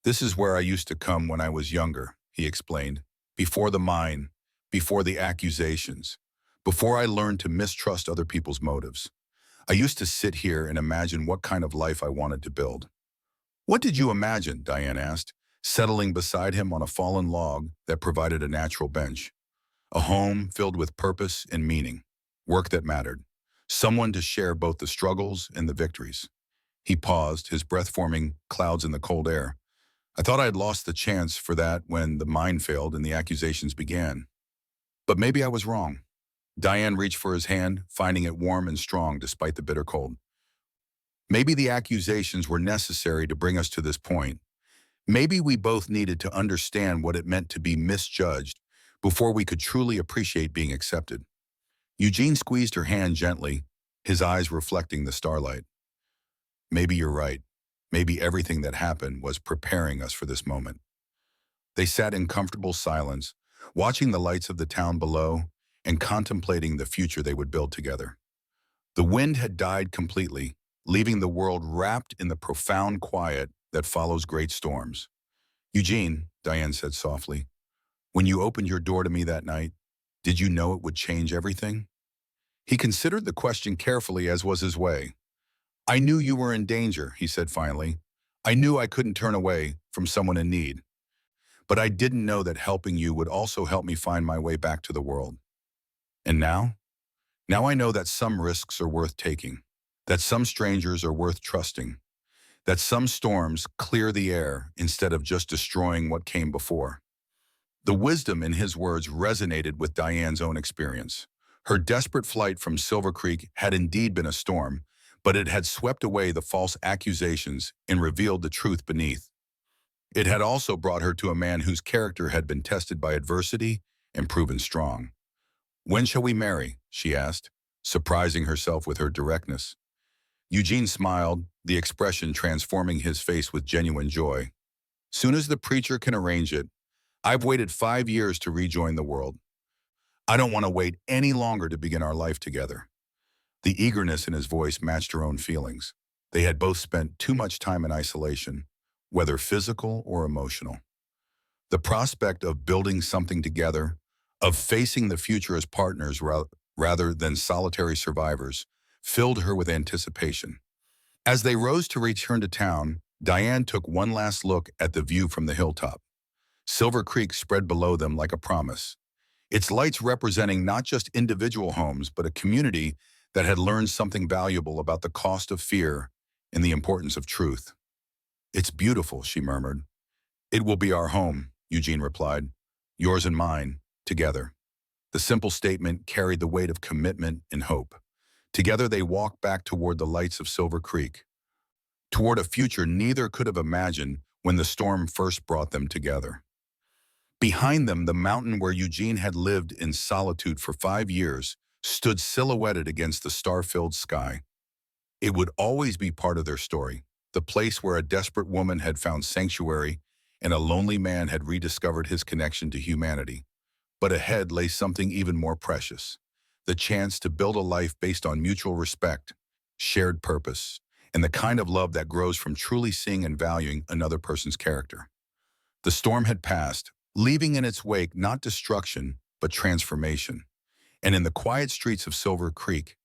"This is where I used to come when I was younger," he explained, "before the mine, before the accusations, before I learned to mistrust other people's motives. I used to sit here and imagine what kind of life I wanted to build." "What did you imagine?" Diane asked, settling beside him on a fallen log that provided a natural bench. "A home filled with purpose and meaning, work that mattered, someone to share both the struggles and the victories." He paused, his breath forming clouds in the cold air. "I thought I had lost the chance for that when the mine failed and the accusations began. But maybe I was wrong." Diane reached for his hand, finding it warm and strong despite the bitter cold. "Maybe the accusations were necessary to bring us to this point. Maybe we both needed to understand what it meant to be misjudged before we could truly appreciate being accepted." Eugene squeezed her hand gently, his eyes reflecting the starlight. "Maybe you're right. Maybe everything that happened was preparing us for this moment." They sat in comfortable silence, watching the lights of the town below and contemplating the future they would build together. The wind had died completely, leaving the world wrapped in the profound quiet that follows great storms. "Eugene," Diane said softly, "when you opened your door to me that night, did you know it would change everything?" He considered the question carefully, as was his way. "I knew you were in danger," he said finally. "I knew I couldn't turn away from someone in need. But I didn't know that helping you would also help me find my way back to the world. And now? Now I know that some risks are worth taking, that some strangers are worth trusting, that some storms clear the air instead of just destroying what came before." The wisdom in his words resonated with Diane's own experience. Her desperate flight from Silver Creek had indeed been a storm, but it had swept away the false accusations and revealed the truth beneath. It had also brought her to a man whose character had been tested by adversity and proven strong. "When shall we marry?" she asked, surprising herself with her directness. Eugene smiled, the expression transforming his face with genuine joy. "Soon as the preacher can arrange it. I've waited 5 years to rejoin the world. I don't want to wait any longer to begin our life together." The eagerness in his voice matched her own feelings. They had both spent too much time in isolation, whether physical or emotional. The prospect of building something together, of facing the future as partners rather than solitary survivors, filled her with anticipation. As they rose to return to town, Diane took one last look at the view from the hilltop. Silver Creek spread below them like a promise, its lights representing not just individual homes, but a community that had learned something valuable about the cost of fear and the importance of truth. "It's beautiful," she murmured. "It will be our home," Eugene replied. "Yours and mine, together." The simple statement carried the weight of commitment and hope. Together they walked back toward the lights of Silver Creek, toward a future neither could have imagined when the storm first brought them together. Behind them, the mountain where Eugene had lived in solitude for 5 years stood silhouetted against the star-filled sky. It would always be part of their story, the place where a desperate woman had found sanctuary and a lonely man had rediscovered his connection to humanity. But ahead lay something even more precious, the chance to build a life based on mutual respect, shared purpose, and the kind of love that grows from truly seeing and valuing another person's character. The storm had passed, leaving in its wake not destruction, but transformation. And in the quiet streets of Silver Creek,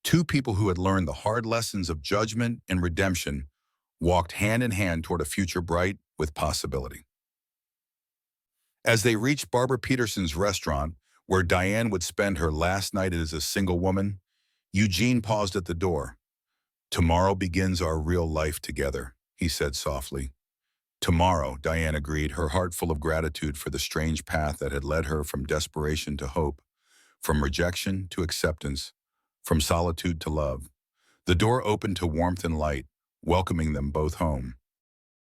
two people who had learned the hard lessons of judgment and redemption walked hand in hand toward a future bright with possibility. As they reached Barbara Peterson's restaurant, where Diane would spend her last night as a single woman, Eugene paused at the door. "Tomorrow begins our real life together," he said softly. "Tomorrow," Diane agreed, her heart full of gratitude for the strange path that had led her from desperation to hope, from rejection to acceptance, from solitude to love. The door opened to warmth and light, welcoming them both home.